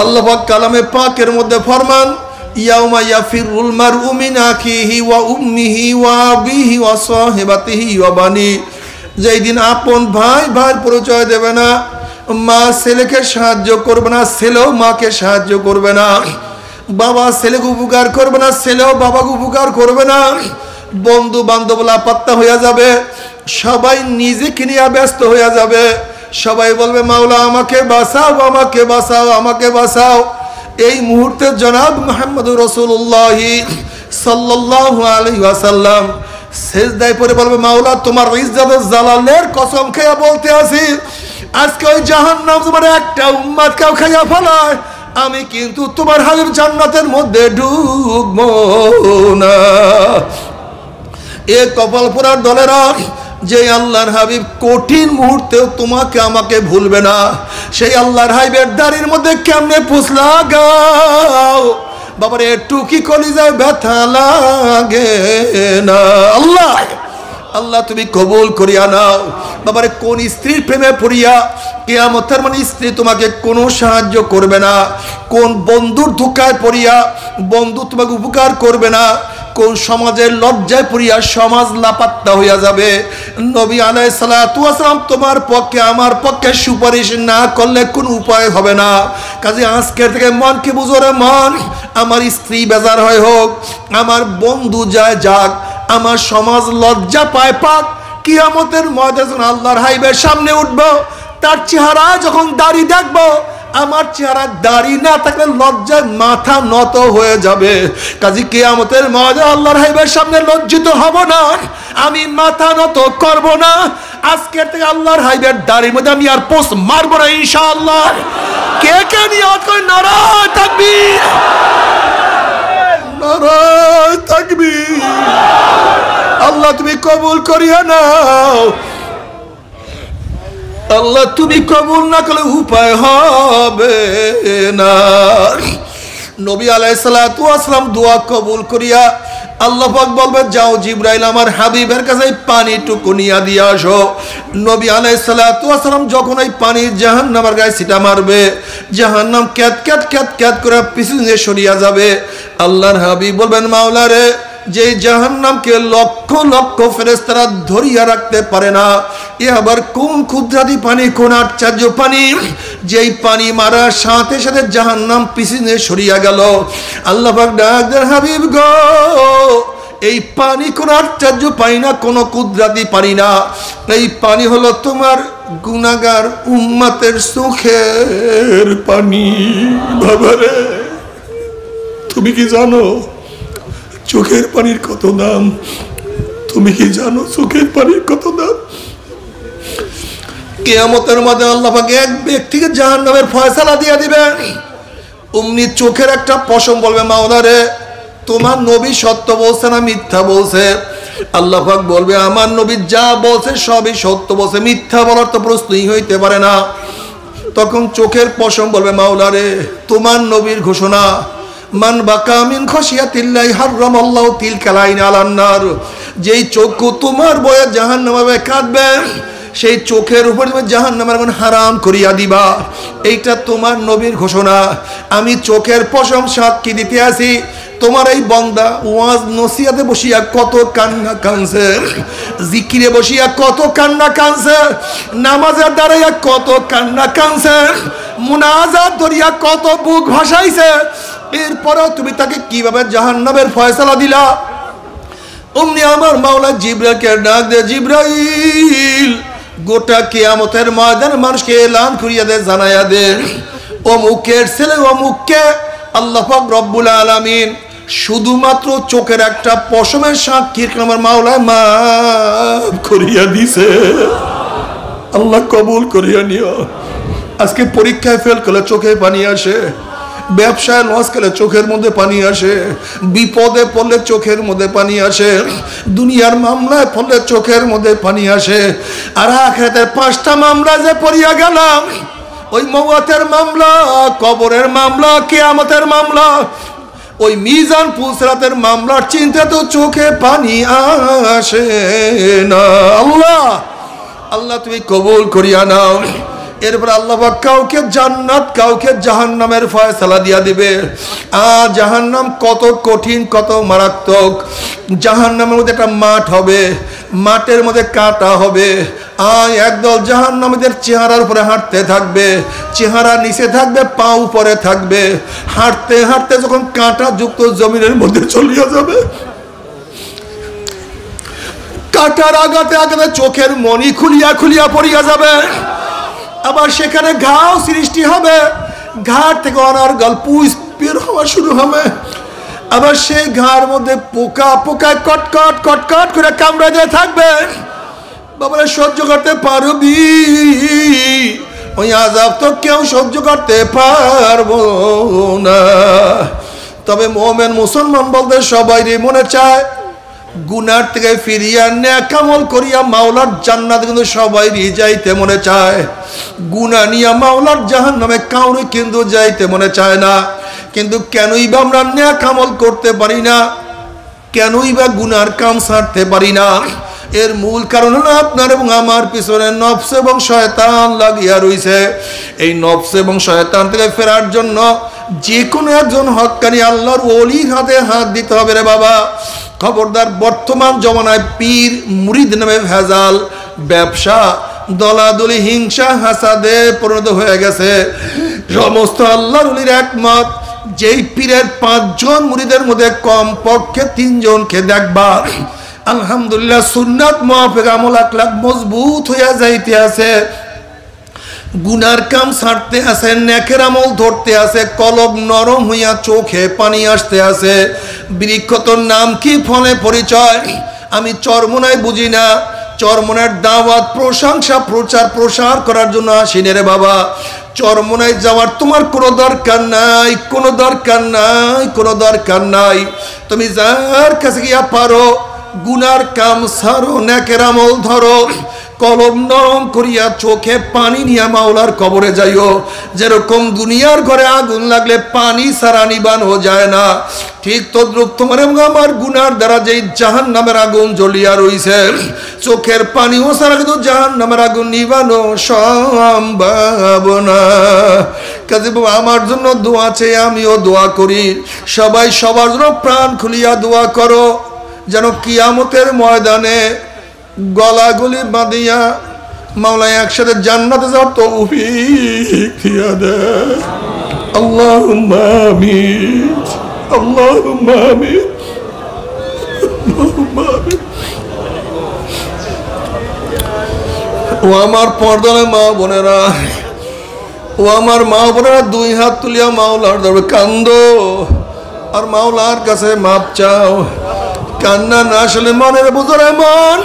আল্লাহ পাক কালামে পাকের মধ্যে ফরমান, ইয়াউমা ইয়াফিরুল মারউ মিন আখিহি ওয়া উম্মিহি ওয়া আবিহি ওয়া সাহিবাতিহি ওয়া বানি, যেই দিন আপন ভাই ভাইয়ের পরিচয় দেবে না, মা ছেলেকে সাহায্য করবে না, ছেলেও মাকে সাহায্য করবে না, বাবা ছেলেকে উপকার করবে না, ছেলেও বাবাকে উপকার করবে না, বন্ধু বান্ধব লাপাত্তা হয়ে যাবে, সবাই নিজেকে নিয়ে ব্যস্ত হয়ে যাবে। সবাই বলবে মাওলা আমাকে বাঁচাও, আমাকে বাঁচাও, আমাকে বাঁচাও। এই মুহূর্তে জনাব মুহাম্মদুর রাসূলুল্লাহ সাল্লাল্লাহু আলাইহি ওয়াসাল্লাম সিজদায় পড়ে বলবে, মাওলা তোমার ইজ্জতের জালালের কসম খেয়ে বলতে আছি, আজকে ওই জাহান্নাম তোমার একটা উম্মত কেউ খাইয়া ফেলায়, আমি কিন্তু তোমার হাবিব জান্নাতের মধ্যে ঢুকবো না। এ কপাল পোড়ার দলেরা, যে আল্লাহর হাবিব কঠিন মুহূর্তেও তোমাকে আমাকে ভুলবে না, সেই আল্লাহর হাবিবের দাড়ির মধ্যে কেমনে পুছলা গাও বাবারে, একটু কি কলিজায় ব্যথা লাগে না? আল্লাহ আল্লাহ তুমি কবুল করিয়া নাও। বাবারে কোন স্ত্রীর প্রেমে পড়িয়া কিয়ামতের মানে স্ত্রী তোমাকে কোনো সাহায্য করবে না, কোন বন্ধুর ধোঁকায় পড়িয়া বন্ধু তোমাকে উপকার করবে না, কোন সমাজের লজ্জায় পড়িয়া সমাজ লাপাত্তা হইয়া যাবে। নবী আলাইহিস সালাতু ওয়াস সালাম তোমার পক্ষে আমার পক্ষে সুপারিশ না করলে কোনো উপায় হবে না। কাজে আজকের থেকে মনকে বুঝো রে মন, আমার স্ত্রী বেজার হয় হোক, আমার বন্ধু যায় যাক, আমার সমাজ লজ্জা পায় পাক, কিয়ামতের ময়দানে যখন আল্লাহর হাবিবের সামনে উঠবো, তার চেহারা যখন দাড়ি দেখবো, আমার চেহারা দাড়ি না থাকলে লজ্জায় মাথা নত হয়ে যাবে। কাজী কিয়ামতের ময়দানে আল্লাহর হাবিবের সামনে লজ্জিত হব না, আমি মাথা নত করব না। আজকের থেকে আল্লাহর হাবিবের দাড়ির মধ্যে আমি আর পোস্ট মারবো না ইনশাআল্লাহ। কে কে নিয়ত করে নারায়ে তাকবীর, নারায়ে তাকবীর। আল্লাহ তুমি কবুল করিয়া নাও, আল্লাহ তুমি কবুল না করলে উপায় হবে না। নবী আলাইহিস সালাতু ওয়াস সালাম দোয়া কবুল করিয়া আল্লাহ পাক বলবে, যাও জিবরাইল আমার হাবিবের কাছে পানিটুকু নিয়ে দিয়ে আসো। নবী আলাইহিস সালাতু ওয়াস সালাম যখন এই পানি জাহান্নামের গায়ে ছিটা মারবে, জাহান্নাম ক্যাত ক্যাত ক্যাত ক্যাত করে পিছনে সরিয়া যাবে। আল্লাহর হাবিব বলবেন, মাওলা রে, যে জাহান্নামকে লক্ষ লক্ষ ফেরেশতারা ধরিয়া রাখতে পারে না, এ আবার কোন ক্ষুদ্রাতি পানি, কোন আশ্চর্য পানি, যেই পানি মারার সাথে সাথে জাহান্নাম পিছনে সরিয়া গেল। আল্লাহ পাক ডাক দেন, হাবিব গো, এই পানি কোন আশ্চর্য পানি না, কোন ক্ষুদ্রাতি পানি না, এই পানি হলো তোমার গুনাহগার উম্মতের চোখের পানি। বাবারে, তুমি কি জানো চোখের পানির কত দাম? তুমি কি জানো চোখের পানির কত দাম? কিয়ামতের মধ্যে আল্লাহ পাক এক ব্যক্তিকে জাহান্নামের ফয়সালা দিয়ে দিবেন। অমনি চোখের একটা পশম বলবে, মাওলা রে, তোমার নবী সত্য বলছে না মিথ্যা বলছে? আল্লাহ পাক বলবে, আমার নবী যা বলছে সবই সত্য বলছে, মিথ্যা বলার তো প্রশ্নই হইতে পারে না। তখন চোখের পশম বলবে, মাওলা রে, তোমার নবীর ঘোষণা, মান বাকা মিন খাশিয়াতিল্লাহি হারামাল্লাহু তিলকাল আইন আলান নার, যেই চক্ষু তোমার ভয়ে জাহান্নামে কাঁদবে, সেই চোখের উপর তুমি জাহান্নামের আগুন হারাম করিয়া দিবা। এইটা তোমার নবীর ঘোষণা। আমি চোখের পশম সাক্ষী দিতে আছি, তোমার এই বান্দা ওয়াজ নসিহাতে বসিয়া কত কান্না কানছে, জিকিরে বসিয়া কত কান্না কানছে, নামাজের দাঁড়াইয়া কত কান্না কানছে, মুনাজাত ধরিয়া কত বুক ভাসাইছে, এরপরেও তুমি তাকে কিভাবে জাহান্নামের ফয়সালা দিলা? অমনি আমার মাওলা জিবরাইলকে ডাক দে, জিবরাইল, গোটা কিয়ামতের ময়দানে মানুষকে এলান করিয়া দে, জানাইয়া দে, অমুকের ছেলে অমুককে আল্লাহ পাক রব্বুল আলামিন শুধুমাত্র চোখের একটা পশমের সাক্ষীর আমার মাওলা মাফ করিয়া দিছে। আল্লাহ কবুল করিয়া নিও। আজকে পরীক্ষায় ফেল করলে চোখে পানি আসে, ব্যবসায় লস করলে চোখের মধ্যে পানি আসে, বিপদে পড়লে চোখের মধ্যে পানি আসে, দুনিয়ার মামলায় পড়লে চোখের মধ্যে পানি আসে। আর আখিরাতের 5টা মামলা যে পড়িয়া গেলাম, ওই মওয়াতের মামলা, কবরের মামলা, কিয়ামতের মামলা, ওই মিজান পুসরাতের মামলার চিন্তা তো চোখে পানি আসে না। আল্লাহ আল্লাহ তুমি কবুল করিয়া নাও। এরপর আল্লাহ পাক কাউকে জান্নাত কাউকে জাহান্নামের ফয়সালা দিয়া দিবে। জাহান্নাম কত কঠিন কত মারাত্মক। জাহান্নামের মধ্যে একটা মাঠ হবে, মাঠের মধ্যে কাঁটা হবে। একদল জাহান্নামীদের চেহারার উপরে হাঁটতে থাকবে, চেহারা নিচে থাকবে, পা উপরে থাকবে। হাঁটতে হাঁটতে যখন কাঁটা যুক্ত জমিনের মধ্যে চলিয়া যাবে, কাঁটার আঘাতে আঘাতে চোখের মনি খুলিয়া খুলিয়া পড়িয়া যাবে। আবার সেখানে ঘাও সৃষ্টি হবে, ঘাট থেকে অনার্গল পুষ বের হওয়া শুরু হবে। আবার সেই ঘাড় মধ্যে পোকা পোকায় কটকট কটকট করে কামড়ে দিয়ে থাকবে। বাবারা সহ্য করতে পারবি? ওই আযাব তো কেউ সহ্য করতে পারবো না। তবে মুমিন মুসলমান বলতে সবাইরই মনে চায় গুনার থেকে ফিরিয়া নেক আমল করিয়া মাওলার জান্নাতে কিন্তু সবাইরই যাইতে মনে চায়। গুনাহ নিয়া মাওলার জাহান্নামে কাউরে কিন্তু যাইতে মনে চায় না। কিন্তু কেনই বা আমরা নেক আমল করতে পারি না, কেনই বা গুনার কাম ছাড়তে পারি না? এর মূল কারণ হলো আপনার এবং আমার পিছনে নফস এবং শয়তান লাগিয়া রইছে। এই নফস এবং শয়তান থেকে ফেরার জন্য যে কোনো একজন হক্কানি আল্লাহর ওলির হাতে হাত দিতে হবে রে বাবা। খবরদার, বর্তমান জমানায় পীর মুরিদ নামে ভেজাল, ব্যবসা, দলাদলি, হিংসা, হাসাদে পরিণত হয়ে গেছে। সমস্ত আল্লাহর ওলির একমত, যেই পীরের 5 জন মুরিদের মধ্যে কম পক্ষে 3 জনকে দেখবা আলহামদুলিল্লাহ সুন্নাত মুআফিক আমল আখলাক মজবুত হইয়া যাইতে আছে, গুনার কাম ছাড়তে আছে, নেকের আমল ধরতে আছে, কলব নরম হইয়া চোখে পানি আসতে আছে। বৃক্ষ তোর নাম কি, ফলে পরিচয়? আমি চরমোনায় বুঝি না। চরমোনার দাওয়াত, প্রশংসা, প্রচার প্রসার করার জন্য আসিনি রে বাবা। চরমোনায় যাওয়ার তোমার কোনো দরকার নাই, কোনো দরকার নাই, কোনো দরকার নাই। তুমি যার কাছে গিয়া পারো গুনার কাম ছাড়ো, নেকের আমল ধরো, কলম নরম করিয়া চোখে পানি নিয়া মাওলার কবরে যাইও। যেরকম দুনিয়ার ঘরে আগুন লাগলে পানি ছাড়া নিবানো যায় না, ঠিক তদ্রুপ তোমার এবং আমার গুনার দ্বারা যেই জাহান্নামের আগুন জ্বলিয়া রইছে, চোখের পানিও ছাড়া কিন্তু জাহান্নামের আগুন নিবানো সম্ভব না। কাজে আমার জন্য দোয়া চেয়ে আমিও দোয়া করি, সবাই সবার জন্য প্রাণ খুলিয়া দোয়া করো, যেন কিয়ামতের ময়দানে গলাগলি বাঁধিয়া মাওলা একসাথে জান্নাতে যাওয়ার তৌফিক দিয়া দেয়। আল্লাহুম্মা আমিন, আল্লাহুম্মা আমিন, আল্লাহুম্মা আমিন। ও আমার পর্দার মা বোনেরা, ও আমার মা বোনেরা, 2 হাত তুলিয়া মাওলার দরবারে কান্দো আর মাওলার কাছে মাপ চাও। কান্না না আসলে মনের বুঝরে মন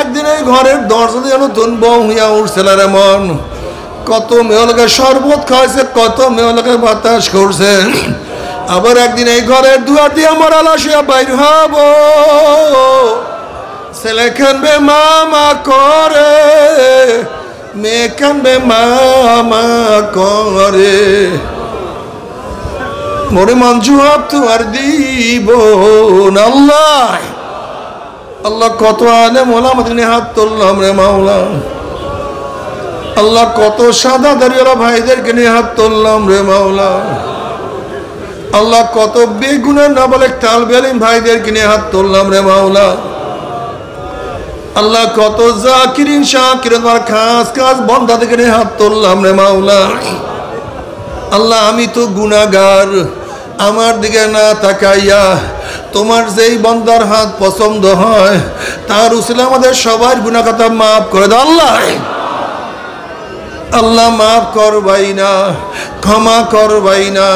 একদিন এই ঘরের দরজা দিয়ে নতুন বউ হইয়া উঠছিল রে মন। কত মেয়েলোকে শরবত খাওয়াইছে, কত মেয়েলোকে বাতাস করছে। আবার একদিন এই ঘরের দুয়ার দিয়ে আমার আলাসিয়া বাইর হব, ছেলে কানবে মামা করে, মেয়ে কানবে মামা করে, মোরে মান জবাব তো আর দিব না। আল্লাহ আল্লাহ কত আলেম ওলামাদের নিয়ে হাত তুললাম রে মাওলা। আল্লাহ কত সাদা দাড়িওয়ালা ভাইদেরকে নিয়ে হাত তুললাম রে মাওলা। আল্লাহ কত বেগুনের না বলে তালবে ইলম ভাইদেরকে নিয়ে হাত তুললাম রে মাওলা। আল্লাহ কত জাকিরিন শাকিরিন আর খাস খাস বান্দাদেরকে নিয়ে হাত তুললাম রে মাওলা। আল্লাহ আমি তো গুনাহগার, আমার দিকে না তাকাইয়া তোমার যেই বান্দার হাত পছন্দ হয় তার উসিলা আমাদের সবার গুনাহ খাতা মাফ করে দাও। আল্লাহ আল্লাহ মাফ করবাই না, ক্ষমা করবাই না।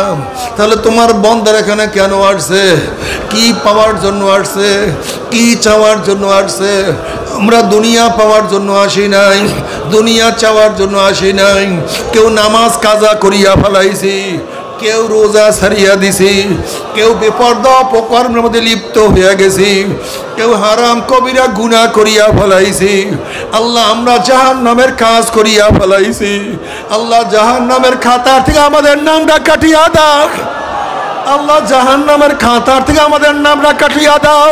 তাহলে তোমার বান্দার এখানে কেন আসছে? কি পাওয়ার জন্য আসছে? কি চাওয়ার জন্য আসছে? আমরা দুনিয়া পাওয়ার জন্য আসি নাই, দুনিয়া চাওয়ার জন্য আসি নাই। কেউ নামাজ কাজা করিয়া ফেলাইছি, কেউ রোজা ছাড়িয়া দিছি, কেউ বেপরদা অপকর্মের মধ্যে লিপ্ত হইয়া গেছি, কেউ হারাম কবিরা গুনাহ করিয়া ফেলাইছি। আল্লাহ আমরা জাহান্নামের কাজ করিয়া ফেলাইছি। আল্লাহ জাহান্নামের খাতা থেকে আমাদের নামটা কাটিয়া দাও। আল্লাহ জাহান্নামের খাতা থেকে আমাদের নামটা কাটিয়া দাও।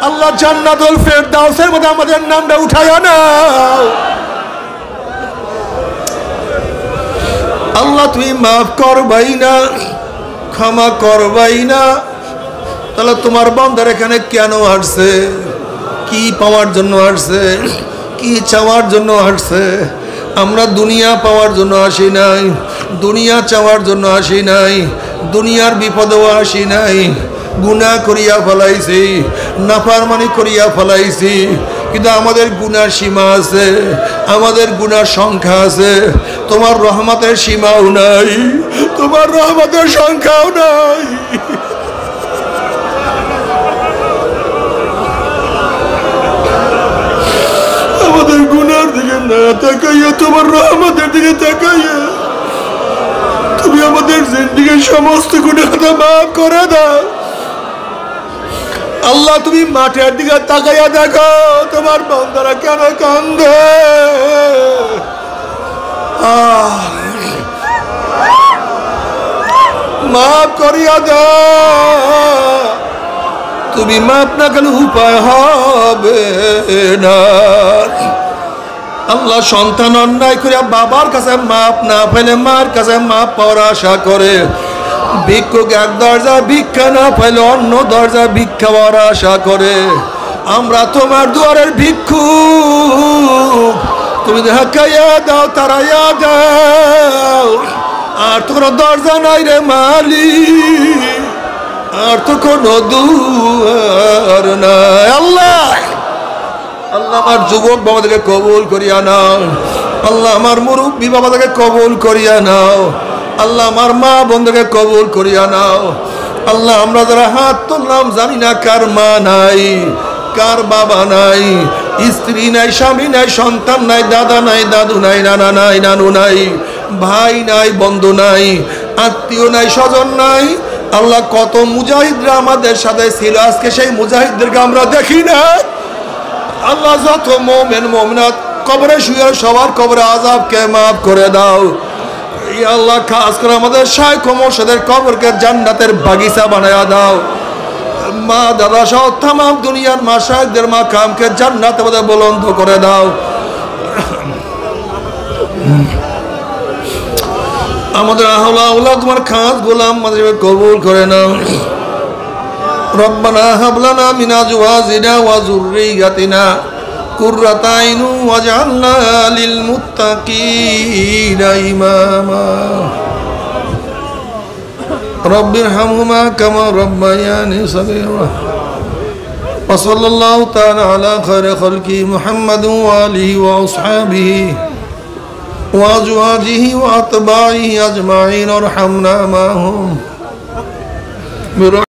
আল্লাহ জান্নাতুল ফেরদাউসের মধ্যে আমাদের নামটা উঠাইয়া নাও। আল্লাহ তুমি মাফ করবাই না, ক্ষমা করবাই না। তাহলে তোমার বান্দার এখানে কেন আসছে? কি পাওয়ার জন্য আসছে? কি চাওয়ার জন্য আসছে? আমরা দুনিয়া পাওয়ার জন্য আসি নাই, দুনিয়া চাওয়ার জন্য আসি নাই, দুনিয়ার বিপদেও আসি নাই। গুনাহ করিয়া ফেলাইছি, নাফরমানি করিয়া ফেলাইছি, কিন্তু আমাদের গুনার সীমা আছে, আমাদের গুনার সংখ্যা আছে। তোমার রহমতের সীমাও নাই, তোমার রহমতের সংখ্যাও নাই। আমাদের গুনার দিকে না তাকাইয়া তোমার রহমতের দিকে তাকাইয়া তুমি আমাদের জিন্দেগীর সমস্ত গুনাহ মাফ করে দাও। আল্লাহ তুমি মাঠের দিকে তাকাইয়া দেখো তোমার বান্দারা কেন কান্দে। মাফ করিয়া দাও। তুমি মাফ না করলে উপায় হবে না। আল্লাহ সন্তান অন্যায় করে বাবার কাছে মাপ না পেলে মার কাছে মাপ পাওয়ার আশা করে, ভিক্ষুক এক দরজা ভিক্ষা না পাইলে অন্য দরজা ভিক্ষা পাওয়ার আশা করে। আমরা তোমার দুয়ারের ভিক্ষুক, তুমি ধাক্কাইয়া দাও, তারাইয়া দাও। আর তো কোনো দরজা নাই রে মালিক, আর তো কোনো দুয়ার নাই। আল্লাহ আল্লাহ আমার যুবক বাবাদেরকে কবুল করিয়া নাও। আল্লাহ আমার মুরব্বী বাবাদেরকে কবুল করিয়া নাও। আল্লাহ আমার মা বোনদেরকে কবুল করিয়া নাও। আল্লাহ আমরা যারা হাত তুললাম জানি না কার মা নাই, কার বাবা নাই, স্ত্রী নাই, স্বামী নাই, সন্তান নাই, দাদা নাই, দাদু নাই, নানা নাই, নানু নাই, ভাই নাই, বন্ধু নাই, আত্মীয় নাই, স্বজন নাই। আল্লাহ কত মুজাহিদরা আমাদের সাথে ছিল, আজকে সেই মুজাহিদদেরকে আমরা দেখি না। আল্লাহ যত মুমিন মুমিনাত কবরে শুয়ে সবার কবরে আযাবকে মাফ করে দাও। ইয়া আল্লাহ খাস করে আমাদের শাইখ ও মুর্শিদের কবরকে জান্নাতের বাগিচা বানায়া দাও। মা দাদা সহ तमाम দুনিয়ার মাশায়েখদের মাকামকে জান্নাতের মধ্যে বুলন্দ করে দাও। আমাদের আহলা আওলাদ তোমার খাস গোলাম আমাদের কবুল করে নাও। রব্বানা হাব লানা মিন আজওয়াজিনা ওয়া যুররিয়াতিনা কুররাতা আইন ওয়াজআলনা লিল মুত্তাকিনা ইমামা। রব্বিরহামহুমা কামা রাব্বায়ানি সগীরা। ওয়া সাল্লাল্লাহু তাআলা আলা খায়রি খালকি মুহাম্মাদিন ওয়া আলিহি ওয়া আসহাবিহি ওয়া আজওয়াজিহি ওয়া আতবাইহি আজমাইন। আরহামনা মাহুম।